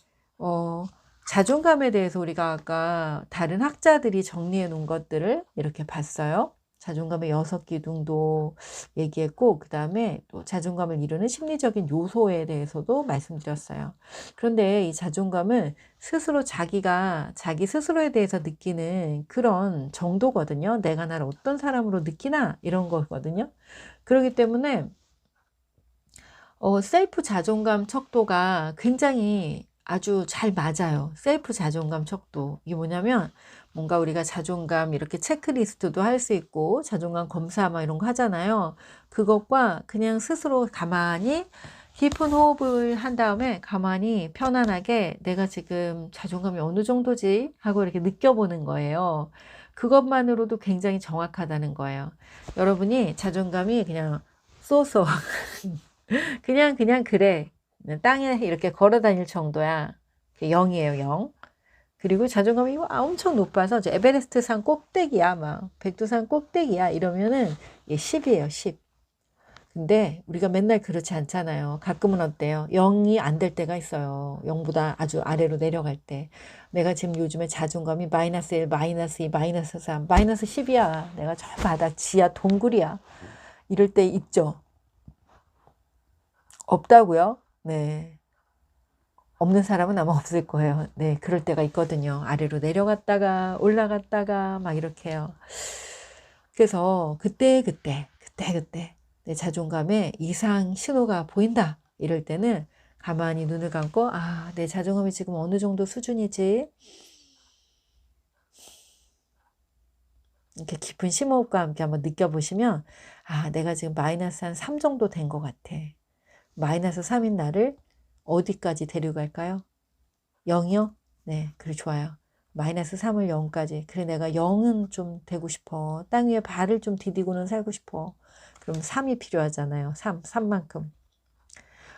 자존감에 대해서 우리가 아까 다른 학자들이 정리해 놓은 것들을 이렇게 봤어요. 자존감의 6기둥도 얘기했고 그 다음에 또 자존감을 이루는 심리적인 요소에 대해서도 말씀드렸어요. 그런데 이 자존감은 스스로 자기 스스로에 대해서 느끼는 그런 정도거든요. 내가 나를 어떤 사람으로 느끼나 이런 거거든요. 그렇기 때문에 셀프 자존감 척도가 굉장히 아주 잘 맞아요. 셀프 자존감 척도. 이게 뭐냐면 뭔가 우리가 자존감 이렇게 체크리스트도 할 수 있고 자존감 검사 막 이런 거 하잖아요. 그것과 그냥 스스로 가만히 깊은 호흡을 한 다음에 가만히 편안하게 내가 지금 자존감이 어느 정도지 하고 이렇게 느껴보는 거예요. 그것만으로도 굉장히 정확하다는 거예요. 여러분이 자존감이 그냥 쏘쏘 그냥 그래. 땅에 이렇게 걸어 다닐 정도야. 0이에요, 0. 그리고 자존감이 엄청 높아서 에베레스트 산 꼭대기야, 막 백두산 꼭대기야 이러면은 10이에요, 10. 근데 우리가 맨날 그렇지 않잖아요. 가끔은 어때요? 0이 안 될 때가 있어요. 0보다 아주 아래로 내려갈 때. 내가 지금 요즘에 자존감이 마이너스 1, 마이너스 2, 마이너스 3, 마이너스 10이야. 내가 저 바닥 지하 동굴이야. 이럴 때 있죠? 없다고요? 네. 없는 사람은 아마 없을 거예요. 네, 그럴 때가 있거든요. 아래로 내려갔다가 올라갔다가 막 이렇게요. 그래서 그때 내 자존감에 이상 신호가 보인다. 이럴 때는 가만히 눈을 감고 아, 내 자존감이 지금 어느 정도 수준이지? 이렇게 깊은 심호흡과 함께 한번 느껴보시면 아, 내가 지금 마이너스 한 3 정도 된 것 같아. 마이너스 3인 나를 어디까지 데려갈까요? 0이요? 네, 그래 좋아요. 마이너스 3을 0까지. 그래 내가 0은 좀 되고 싶어. 땅 위에 발을 좀 디디고는 살고 싶어. 그럼 3이 필요하잖아요. 3만큼.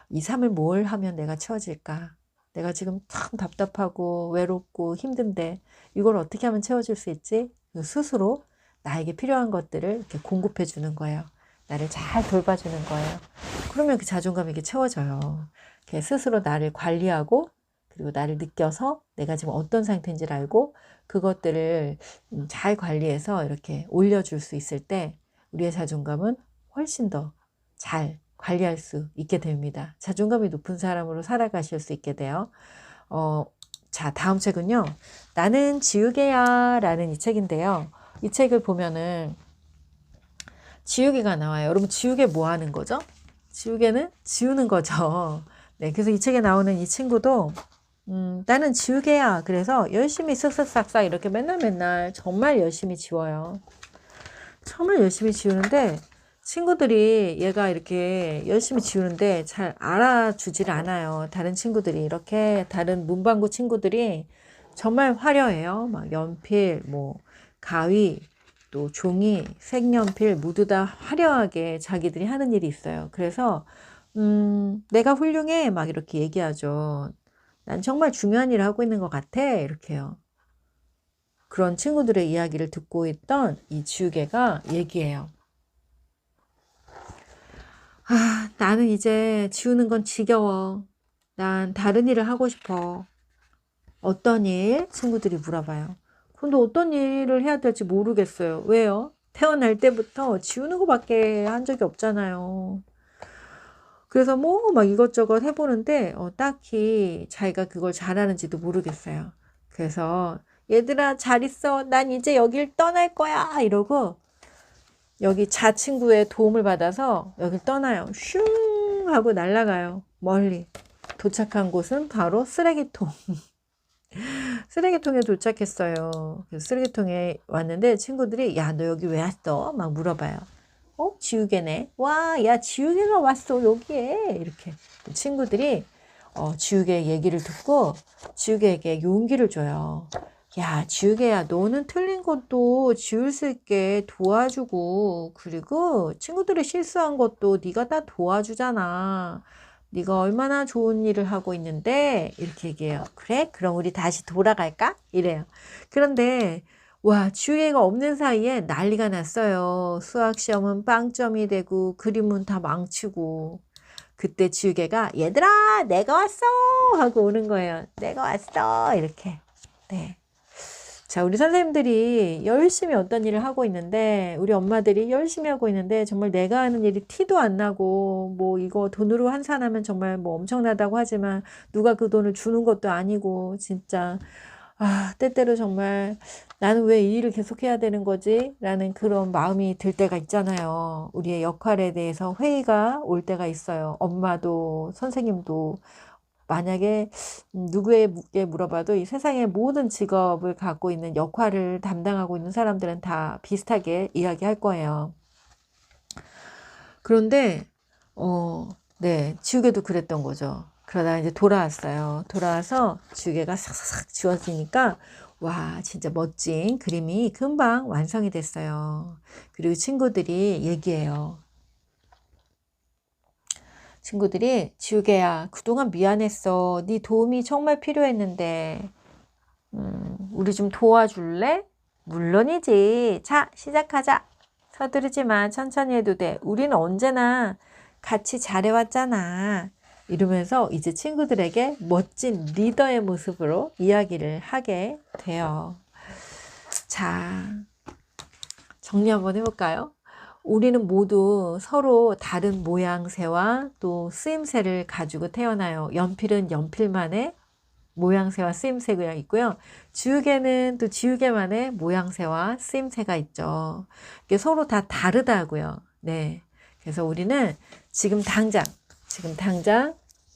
이 3을 뭘 하면 내가 채워질까? 내가 지금 참 답답하고 외롭고 힘든데 이걸 어떻게 하면 채워줄 수 있지? 스스로 나에게 필요한 것들을 이렇게 공급해 주는 거예요. 나를 잘 돌봐주는 거예요. 그러면 그 자존감이 이렇게 채워져요. 이렇게 스스로 나를 관리하고 그리고 나를 느껴서 내가 지금 어떤 상태인지를 알고 그것들을 잘 관리해서 이렇게 올려줄 수 있을 때 우리의 자존감은 훨씬 더 잘 관리할 수 있게 됩니다. 자존감이 높은 사람으로 살아가실 수 있게 돼요. 자, 다음 책은요. 나는 지우개야 라는 이 책인데요. 이 책을 보면은 지우개가 나와요. 여러분 지우개 뭐 하는 거죠? 지우개는 지우는 거죠. 네, 그래서 이 책에 나오는 이 친구도 나는 지우개야. 그래서 열심히 쓱쓱싹싹 이렇게 맨날 정말 열심히 지워요. 정말 열심히 지우는데 친구들이 얘가 이렇게 열심히 지우는데 잘 알아주질 않아요. 다른 친구들이 이렇게 다른 문방구 친구들이 정말 화려해요. 막 연필, 뭐 가위, 또 종이, 색연필 모두 다 화려하게 자기들이 하는 일이 있어요. 그래서 내가 훌륭해 막 이렇게 얘기하죠. 난 정말 중요한 일을 하고 있는 것 같아 이렇게요. 그런 친구들의 이야기를 듣고 있던 이 지우개가 얘기해요. 아, 나는 이제 지우는 건 지겨워. 난 다른 일을 하고 싶어. 어떤 일? 친구들이 물어봐요. 근데 어떤 일을 해야 될지 모르겠어요. 왜요? 태어날 때부터 지우는 것밖에 한 적이 없잖아요. 그래서 뭐 막 이것저것 해보는데 딱히 자기가 그걸 잘하는지도 모르겠어요. 그래서 얘들아 잘 있어. 난 이제 여길 떠날 거야. 이러고 여기 자친구의 도움을 받아서 여길 떠나요. 슝 하고 날아가요. 멀리. 도착한 곳은 바로 쓰레기통. 쓰레기통에 도착했어요. 그래서 쓰레기통에 왔는데 친구들이 야, 너 여기 왜 왔어? 막 물어봐요. 지우개네. 와, 야, 지우개가 왔어, 여기에. 이렇게. 친구들이 지우개 얘기를 듣고 지우개에게 용기를 줘요. 야, 지우개야, 너는 틀린 것도 지울 수 있게 도와주고, 그리고 친구들이 실수한 것도 네가 다 도와주잖아. 네가 얼마나 좋은 일을 하고 있는데, 이렇게 얘기해요. 그래? 그럼 우리 다시 돌아갈까? 이래요. 그런데, 와, 지우개가 없는 사이에 난리가 났어요. 수학 시험은 빵점이 되고, 그림은 다 망치고. 그때 지우개가, 얘들아, 내가 왔어! 하고 오는 거예요. 내가 왔어! 이렇게. 네. 자, 우리 선생님들이 열심히 어떤 일을 하고 있는데, 우리 엄마들이 열심히 하고 있는데, 정말 내가 하는 일이 티도 안 나고, 뭐, 이거 돈으로 환산하면 정말 뭐 엄청나다고 하지만, 누가 그 돈을 주는 것도 아니고, 진짜, 때때로 정말 나는 왜 이 일을 계속 해야 되는 거지? 라는 그런 마음이 들 때가 있잖아요. 우리의 역할에 대해서 회의가 올 때가 있어요. 엄마도, 선생님도. 만약에 누구에게 물어봐도 이 세상의 모든 직업을 갖고 있는 역할을 담당하고 있는 사람들은 다 비슷하게 이야기할 거예요. 그런데 네, 지우개도 그랬던 거죠. 그러다가 이제 돌아왔어요. 돌아와서 지우개가 싹싹 지워지니까 와, 진짜 멋진 그림이 금방 완성이 됐어요. 그리고 친구들이 얘기해요. 친구들이 지우개야, 그동안 미안했어. 네 도움이 정말 필요했는데 우리 좀 도와줄래? 물론이지. 자, 시작하자. 서두르지 마. 천천히 해도 돼. 우리는 언제나 같이 잘해왔잖아. 이러면서 이제 친구들에게 멋진 리더의 모습으로 이야기를 하게 돼요. 자, 정리 한번 해볼까요? 우리는 모두 서로 다른 모양새와 또 쓰임새를 가지고 태어나요. 연필은 연필만의 모양새와 쓰임새가 있고요. 지우개는 또 지우개만의 모양새와 쓰임새가 있죠. 이게 서로 다 다르다고요. 네. 그래서 우리는 지금 당장,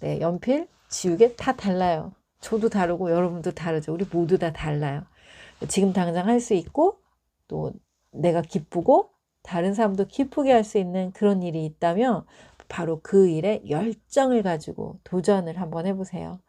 네, 연필, 지우개 다 달라요. 저도 다르고 여러분도 다르죠. 우리 모두 다 달라요. 지금 당장 할 수 있고 또 내가 기쁘고 다른 사람도 기쁘게 할 수 있는 그런 일이 있다면 바로 그 일에 열정을 가지고 도전을 한번 해보세요.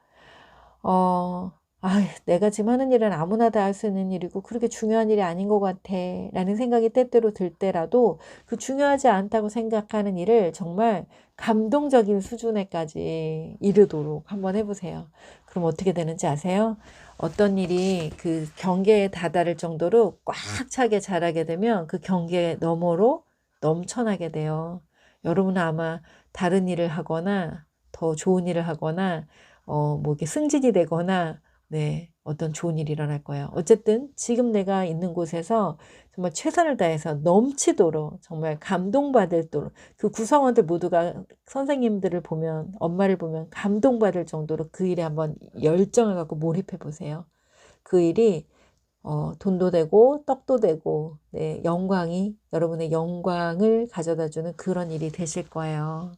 내가 지금 하는 일은 아무나 다 할 수 있는 일이고 그렇게 중요한 일이 아닌 것 같아 라는 생각이 때때로 들 때라도 그 중요하지 않다고 생각하는 일을 정말 감동적인 수준에까지 이르도록 한번 해보세요. 그럼 어떻게 되는지 아세요? 어떤 일이 그 경계에 다다를 정도로 꽉 차게 잘하게 되면 그 경계 너머로 넘쳐나게 돼요. 여러분은 아마 다른 일을 하거나 더 좋은 일을 하거나 뭐 이렇게 승진이 되거나 네, 어떤 좋은 일이 일어날 거예요. 어쨌든 지금 내가 있는 곳에서 정말 최선을 다해서 넘치도록 정말 감동받도록 그 구성원들 모두가 선생님들을 보면 엄마를 보면 감동받을 정도로 그 일에 한번 열정을 갖고 몰입해 보세요. 그 일이 돈도 되고 떡도 되고 네, 여러분의 영광을 가져다 주는 그런 일이 되실 거예요.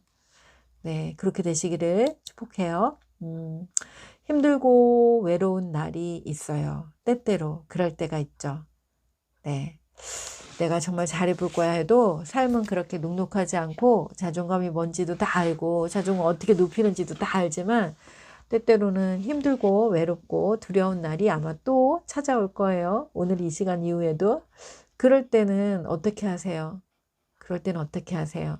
네, 그렇게 되시기를 축복해요. 힘들고 외로운 날이 있어요. 때때로 그럴 때가 있죠. 네. 내가 정말 잘해볼 거야 해도 삶은 그렇게 눅눅하지 않고 자존감이 뭔지도 다 알고 자존감 어떻게 높이는지도 다 알지만 때때로는 힘들고 외롭고 두려운 날이 아마 또 찾아올 거예요. 오늘 이 시간 이후에도. 그럴 때는 어떻게 하세요? 그럴 때는 어떻게 하세요?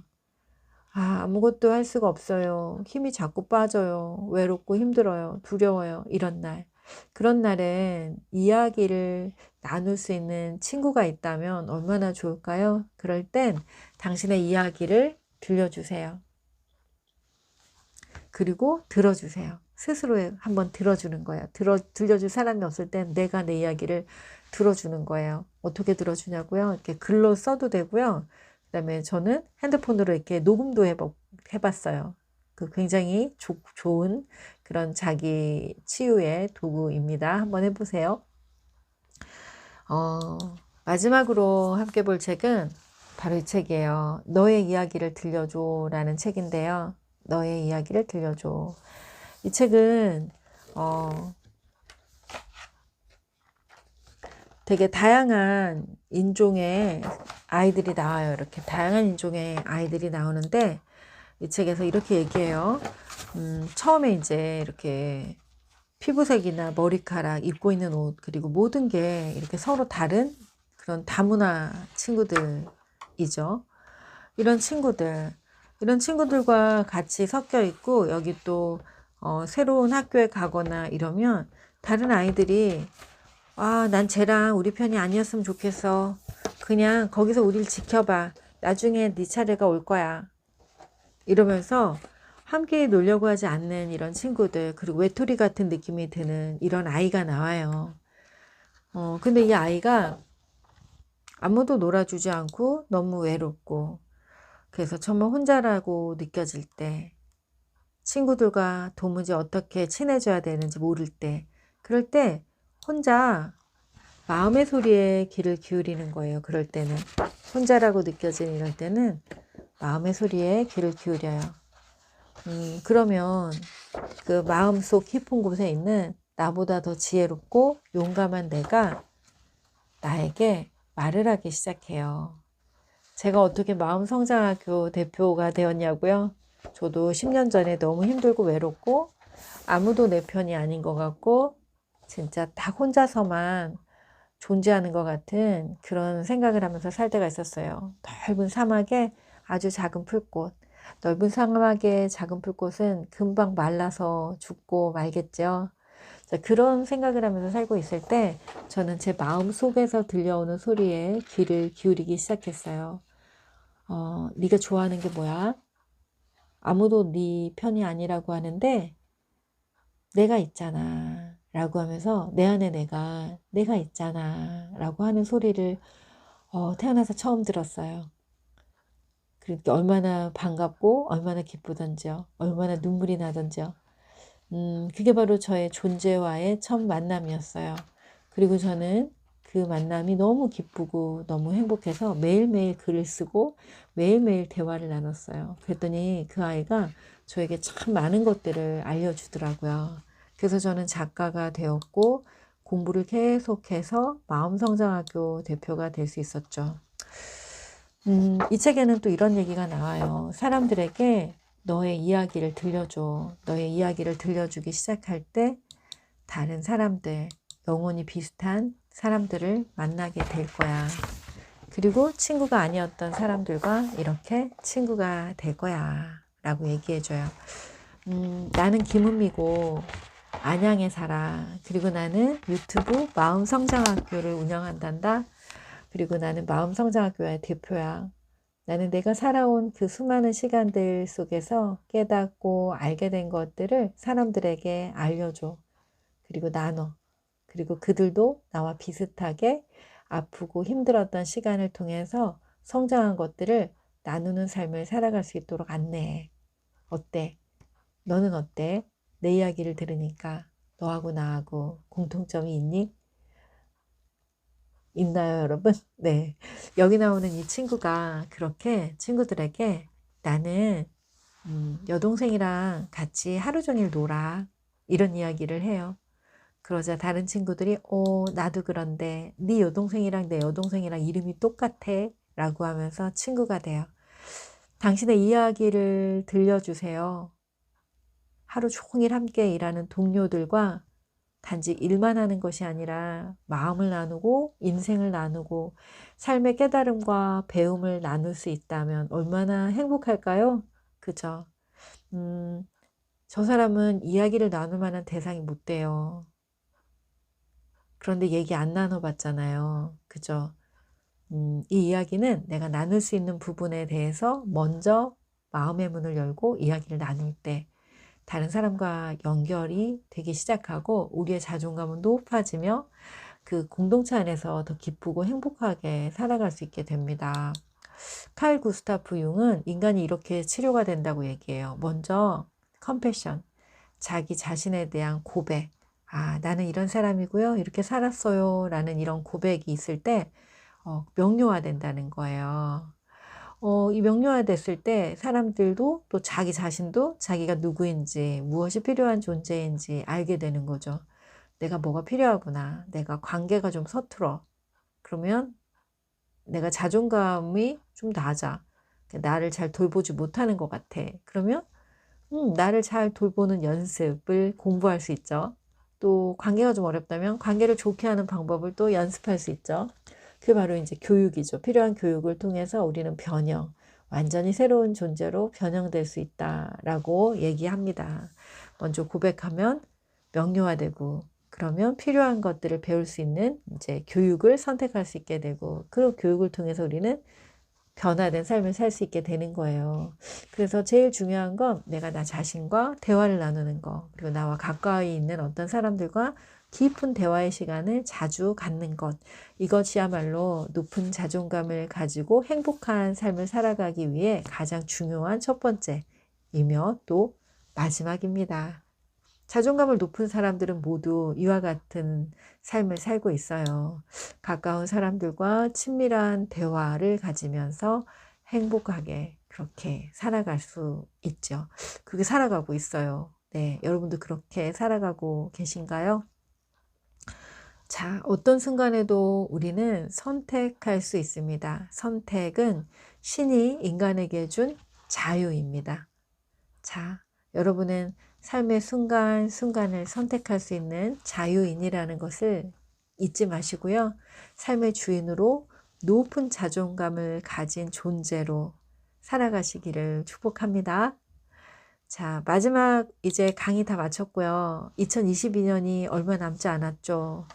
아무것도 할 수가 없어요. 힘이 자꾸 빠져요. 외롭고 힘들어요. 두려워요. 이런 날. 그런 날엔 이야기를 나눌 수 있는 친구가 있다면 얼마나 좋을까요? 그럴 땐 당신의 이야기를 들려주세요. 그리고 들어주세요. 스스로 한번 들어주는 거예요. 들려줄 사람이 없을 땐 내가 내 이야기를 들어주는 거예요. 어떻게 들어주냐고요? 이렇게 글로 써도 되고요. 그 다음에 저는 핸드폰으로 이렇게 녹음도 해봤어요. 그 굉장히 좋은 그런 자기 치유의 도구입니다. 한번 해보세요. 마지막으로 함께 볼 책은 바로 이 책이에요. 너의 이야기를 들려줘 라는 책인데요. 너의 이야기를 들려줘. 이 책은 되게 다양한 인종의 아이들이 나와요. 이렇게 다양한 인종의 아이들이 나오는데 이 책에서 이렇게 얘기해요. 처음에 이제 이렇게 피부색이나 머리카락, 입고 있는 옷, 그리고 모든 게 이렇게 서로 다른 그런 다문화 친구들이죠. 이런 친구들과 같이 섞여 있고 여기 또 새로운 학교에 가거나 이러면 다른 아이들이 난 쟤랑 우리 편이 아니었으면 좋겠어. 그냥 거기서 우릴 지켜봐. 나중에 네 차례가 올 거야. 이러면서 함께 놀려고 하지 않는 이런 친구들, 그리고 외톨이 같은 느낌이 드는 이런 아이가 나와요. 근데 이 아이가 아무도 놀아주지 않고 너무 외롭고 그래서 정말 혼자라고 느껴질 때 친구들과 도무지 어떻게 친해져야 되는지 모를 때 그럴 때 혼자 마음의 소리에 귀를 기울이는 거예요. 그럴 때는 혼자라고 느껴지는 이럴 때는 마음의 소리에 귀를 기울여요. 그러면 그 마음속 깊은 곳에 있는 나보다 더 지혜롭고 용감한 내가 나에게 말을 하기 시작해요. 제가 어떻게 마음성장학교 대표가 되었냐고요? 저도 10년 전에 너무 힘들고 외롭고 아무도 내 편이 아닌 것 같고 진짜 딱 혼자서만 존재하는 것 같은 그런 생각을 하면서 살 때가 있었어요. 넓은 사막에 아주 작은 풀꽃. 넓은 사막의 작은 풀꽃은 금방 말라서 죽고 말겠죠. 그런 생각을 하면서 살고 있을 때 저는 제 마음 속에서 들려오는 소리에 귀를 기울이기 시작했어요. 네가 좋아하는 게 뭐야? 아무도 네 편이 아니라고 하는데 내가 있잖아 라고 하면서 내 안에 내가 있잖아 라고 하는 소리를 태어나서 처음 들었어요. 그러니까 얼마나 반갑고 얼마나 기쁘던지요. 얼마나 눈물이 나던지요. 그게 바로 저의 존재와의 첫 만남이었어요. 그리고 저는 그 만남이 너무 기쁘고 너무 행복해서 매일매일 글을 쓰고 매일매일 대화를 나눴어요. 그랬더니 그 아이가 저에게 참 많은 것들을 알려주더라고요. 그래서 저는 작가가 되었고 공부를 계속해서 마음성장학교 대표가 될 수 있었죠. 이 책에는 또 이런 얘기가 나와요. 사람들에게 너의 이야기를 들려줘. 너의 이야기를 들려주기 시작할 때 다른 사람들, 영혼이 비슷한 사람들을 만나게 될 거야. 그리고 친구가 아니었던 사람들과 이렇게 친구가 될 거야. 라고 얘기해줘요. 나는 김은미고 안양에 살아. 그리고 나는 유튜브 마음성장학교를 운영한단다. 그리고 나는 마음성장학교의 대표야. 나는 내가 살아온 그 수많은 시간들 속에서 깨닫고 알게 된 것들을 사람들에게 알려줘. 그리고 나눠. 그리고 그들도 나와 비슷하게 아프고 힘들었던 시간을 통해서 성장한 것들을 나누는 삶을 살아갈 수 있도록 안내해. 어때? 너는 어때? 내 이야기를 들으니까 너하고 나하고 공통점이 있니? 있나요, 여러분? 네. 여기 나오는 이 친구가 그렇게 친구들에게 나는 여동생이랑 같이 하루 종일 놀아. 이런 이야기를 해요. 그러자 다른 친구들이 나도 그런데 네 여동생이랑 내 여동생이랑 이름이 똑같아. 라고 하면서 친구가 돼요. 당신의 이야기를 들려주세요. 하루 종일 함께 일하는 동료들과 단지 일만 하는 것이 아니라 마음을 나누고 인생을 나누고 삶의 깨달음과 배움을 나눌 수 있다면 얼마나 행복할까요? 그죠? 저 사람은 이야기를 나눌 만한 대상이 못 돼요. 그런데 얘기 안 나눠봤잖아요. 그죠? 이 이야기는 내가 나눌 수 있는 부분에 대해서 먼저 마음의 문을 열고 이야기를 나눌 때 다른 사람과 연결이 되기 시작하고 우리의 자존감은 높아지며 그 공동체 안에서 더 기쁘고 행복하게 살아갈 수 있게 됩니다. 칼 구스타프 융은 인간이 이렇게 치료가 된다고 얘기해요. 먼저 컴패션, 자기 자신에 대한 고백. 나는 이런 사람이고요. 이렇게 살았어요. 라는 이런 고백이 있을 때 명료화된다는 거예요. 이 명료화됐을 때 사람들도 또 자기 자신도 자기가 누구인지 무엇이 필요한 존재인지 알게 되는 거죠. 내가 뭐가 필요하구나. 내가 관계가 좀 서툴어. 그러면 내가 자존감이 좀 낮아. 나를 잘 돌보지 못하는 것 같아. 그러면 나를 잘 돌보는 연습을 공부할 수 있죠. 또 관계가 좀 어렵다면 관계를 좋게 하는 방법을 또 연습할 수 있죠. 그게 바로 이제 교육이죠. 필요한 교육을 통해서 우리는 변형, 완전히 새로운 존재로 변형될 수 있다라고 얘기합니다. 먼저 고백하면 명료화되고, 그러면 필요한 것들을 배울 수 있는 이제 교육을 선택할 수 있게 되고, 그 교육을 통해서 우리는 변화된 삶을 살 수 있게 되는 거예요. 그래서 제일 중요한 건 내가 나 자신과 대화를 나누는 거, 그리고 나와 가까이 있는 어떤 사람들과 깊은 대화의 시간을 자주 갖는 것. 이것이야말로 높은 자존감을 가지고 행복한 삶을 살아가기 위해 가장 중요한 첫 번째이며 또 마지막입니다. 자존감을 높은 사람들은 모두 이와 같은 삶을 살고 있어요. 가까운 사람들과 친밀한 대화를 가지면서 행복하게 그렇게 살아갈 수 있죠. 그게 살아가고 있어요. 네, 여러분도 그렇게 살아가고 계신가요? 자, 어떤 순간에도 우리는 선택할 수 있습니다. 선택은 신이 인간에게 준 자유입니다. 자, 여러분은 삶의 순간순간을 선택할 수 있는 자유인이라는 것을 잊지 마시고요. 삶의 주인으로 높은 자존감을 가진 존재로 살아가시기를 축복합니다. 자, 마지막 이제 강의 다 마쳤고요. 2022년이 얼마 남지 않았죠.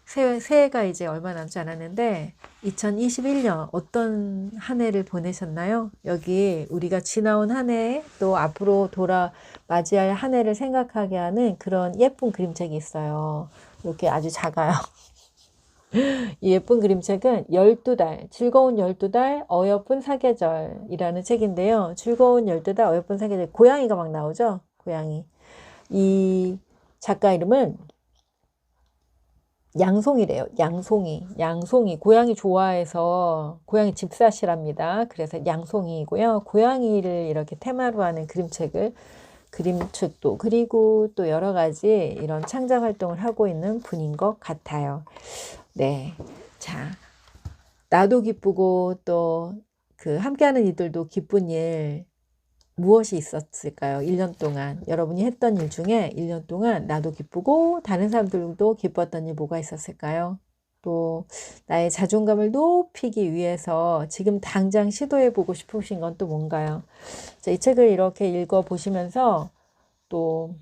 새해가 이제 얼마 남지 않았는데 2021년 어떤 한 해를 보내셨나요? 여기 우리가 지나온 한 해 또 앞으로 맞이할 한 해를 생각하게 하는 그런 예쁜 그림책이 있어요. 이렇게 아주 작아요. 이 예쁜 그림책은 12달, 즐거운 12달 어여쁜 사계절이라는 책인데요. 즐거운 12달 어여쁜 사계절, 고양이가 막 나오죠? 고양이. 이 작가 이름은 양송이래요. 양송이. 고양이 좋아해서 고양이 집사시랍니다. 그래서 양송이고요. 고양이를 이렇게 테마로 하는 그림책도 그리고 또 여러 가지 이런 창작 활동을 하고 있는 분인 것 같아요. 네. 자, 나도 기쁘고 또 그 함께하는 이들도 기쁜 일 무엇이 있었을까요? 1년 동안 여러분이 했던 일 중에 1년 동안 나도 기쁘고 다른 사람들도 기뻤던 일 뭐가 있었을까요? 또 나의 자존감을 높이기 위해서 지금 당장 시도해 보고 싶으신 건 또 뭔가요? 자, 이 책을 이렇게 읽어 보시면서 또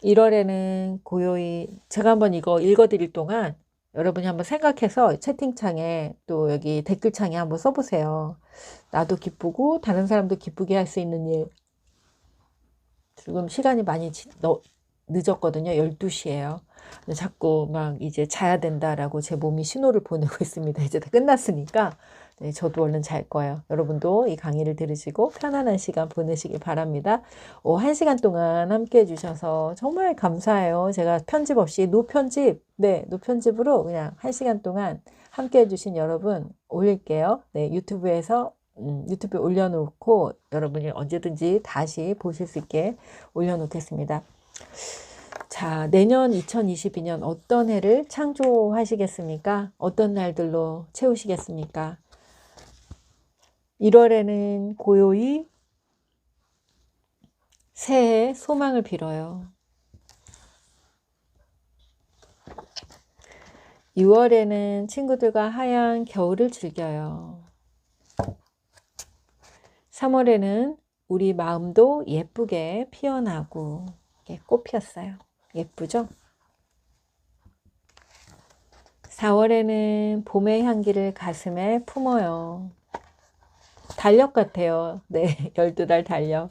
1월에는 고요히 제가 한번 이거 읽어 드릴 동안 여러분이 한번 생각해서 채팅창에 또 여기 댓글창에 한번 써보세요. 나도 기쁘고 다른 사람도 기쁘게 할 수 있는 일. 지금 시간이 많이 늦었거든요. 12시예요. 자꾸 막 이제 자야 된다라고 제 몸이 신호를 보내고 있습니다. 이제 다 끝났으니까 네, 저도 얼른 잘 거예요. 여러분도 이 강의를 들으시고 편안한 시간 보내시길 바랍니다. 1시간 동안 함께 해주셔서 정말 감사해요. 제가 편집 없이 노편집으로 그냥 1시간 동안 함께 해주신 여러분 올릴게요. 네, 유튜브에 올려놓고 여러분이 언제든지 다시 보실 수 있게 올려놓겠습니다. 자, 내년 2022년 어떤 해를 창조하시겠습니까? 어떤 날들로 채우시겠습니까? 1월에는 고요히 새해 소망을 빌어요. 6월에는 친구들과 하얀 겨울을 즐겨요. 3월에는 우리 마음도 예쁘게 피어나고 꽃 피었어요. 예쁘죠? 4월에는 봄의 향기를 가슴에 품어요. 달력 같아요. 네, 12달 달력.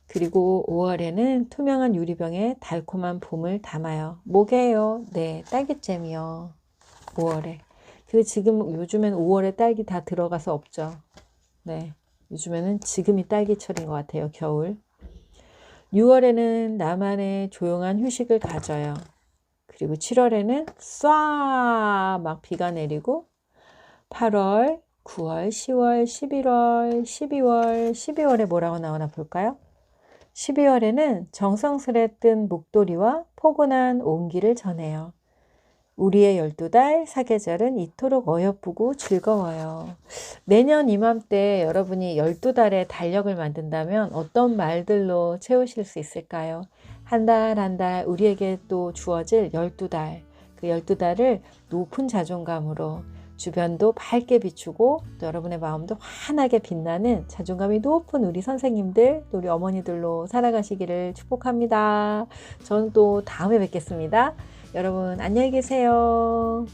그리고 5월에는 투명한 유리병에 달콤한 봄을 담아요. 뭐게요? 네, 딸기잼이요. 5월에. 그리고 지금 요즘엔 5월에 딸기 다 들어가서 없죠. 네, 요즘에는 지금이 딸기철인 것 같아요. 겨울. 6월에는 나만의 조용한 휴식을 가져요. 그리고 7월에는 쏴 막 비가 내리고 8월, 9월, 10월, 11월, 12월에 뭐라고 나오나 볼까요? 12월에는 정성스레 뜬 목도리와 포근한 온기를 전해요. 우리의 12달 사계절은 이토록 어여쁘고 즐거워요. 내년 이맘때 여러분이 12달의 달력을 만든다면 어떤 말들로 채우실 수 있을까요? 한 달 한 달 우리에게 또 주어질 12달, 그 12달을 높은 자존감으로 주변도 밝게 비추고 또 여러분의 마음도 환하게 빛나는 자존감이 높은 우리 선생님들, 또 우리 어머니들로 살아가시기를 축복합니다. 저는 또 다음에 뵙겠습니다. 여러분 안녕히 계세요.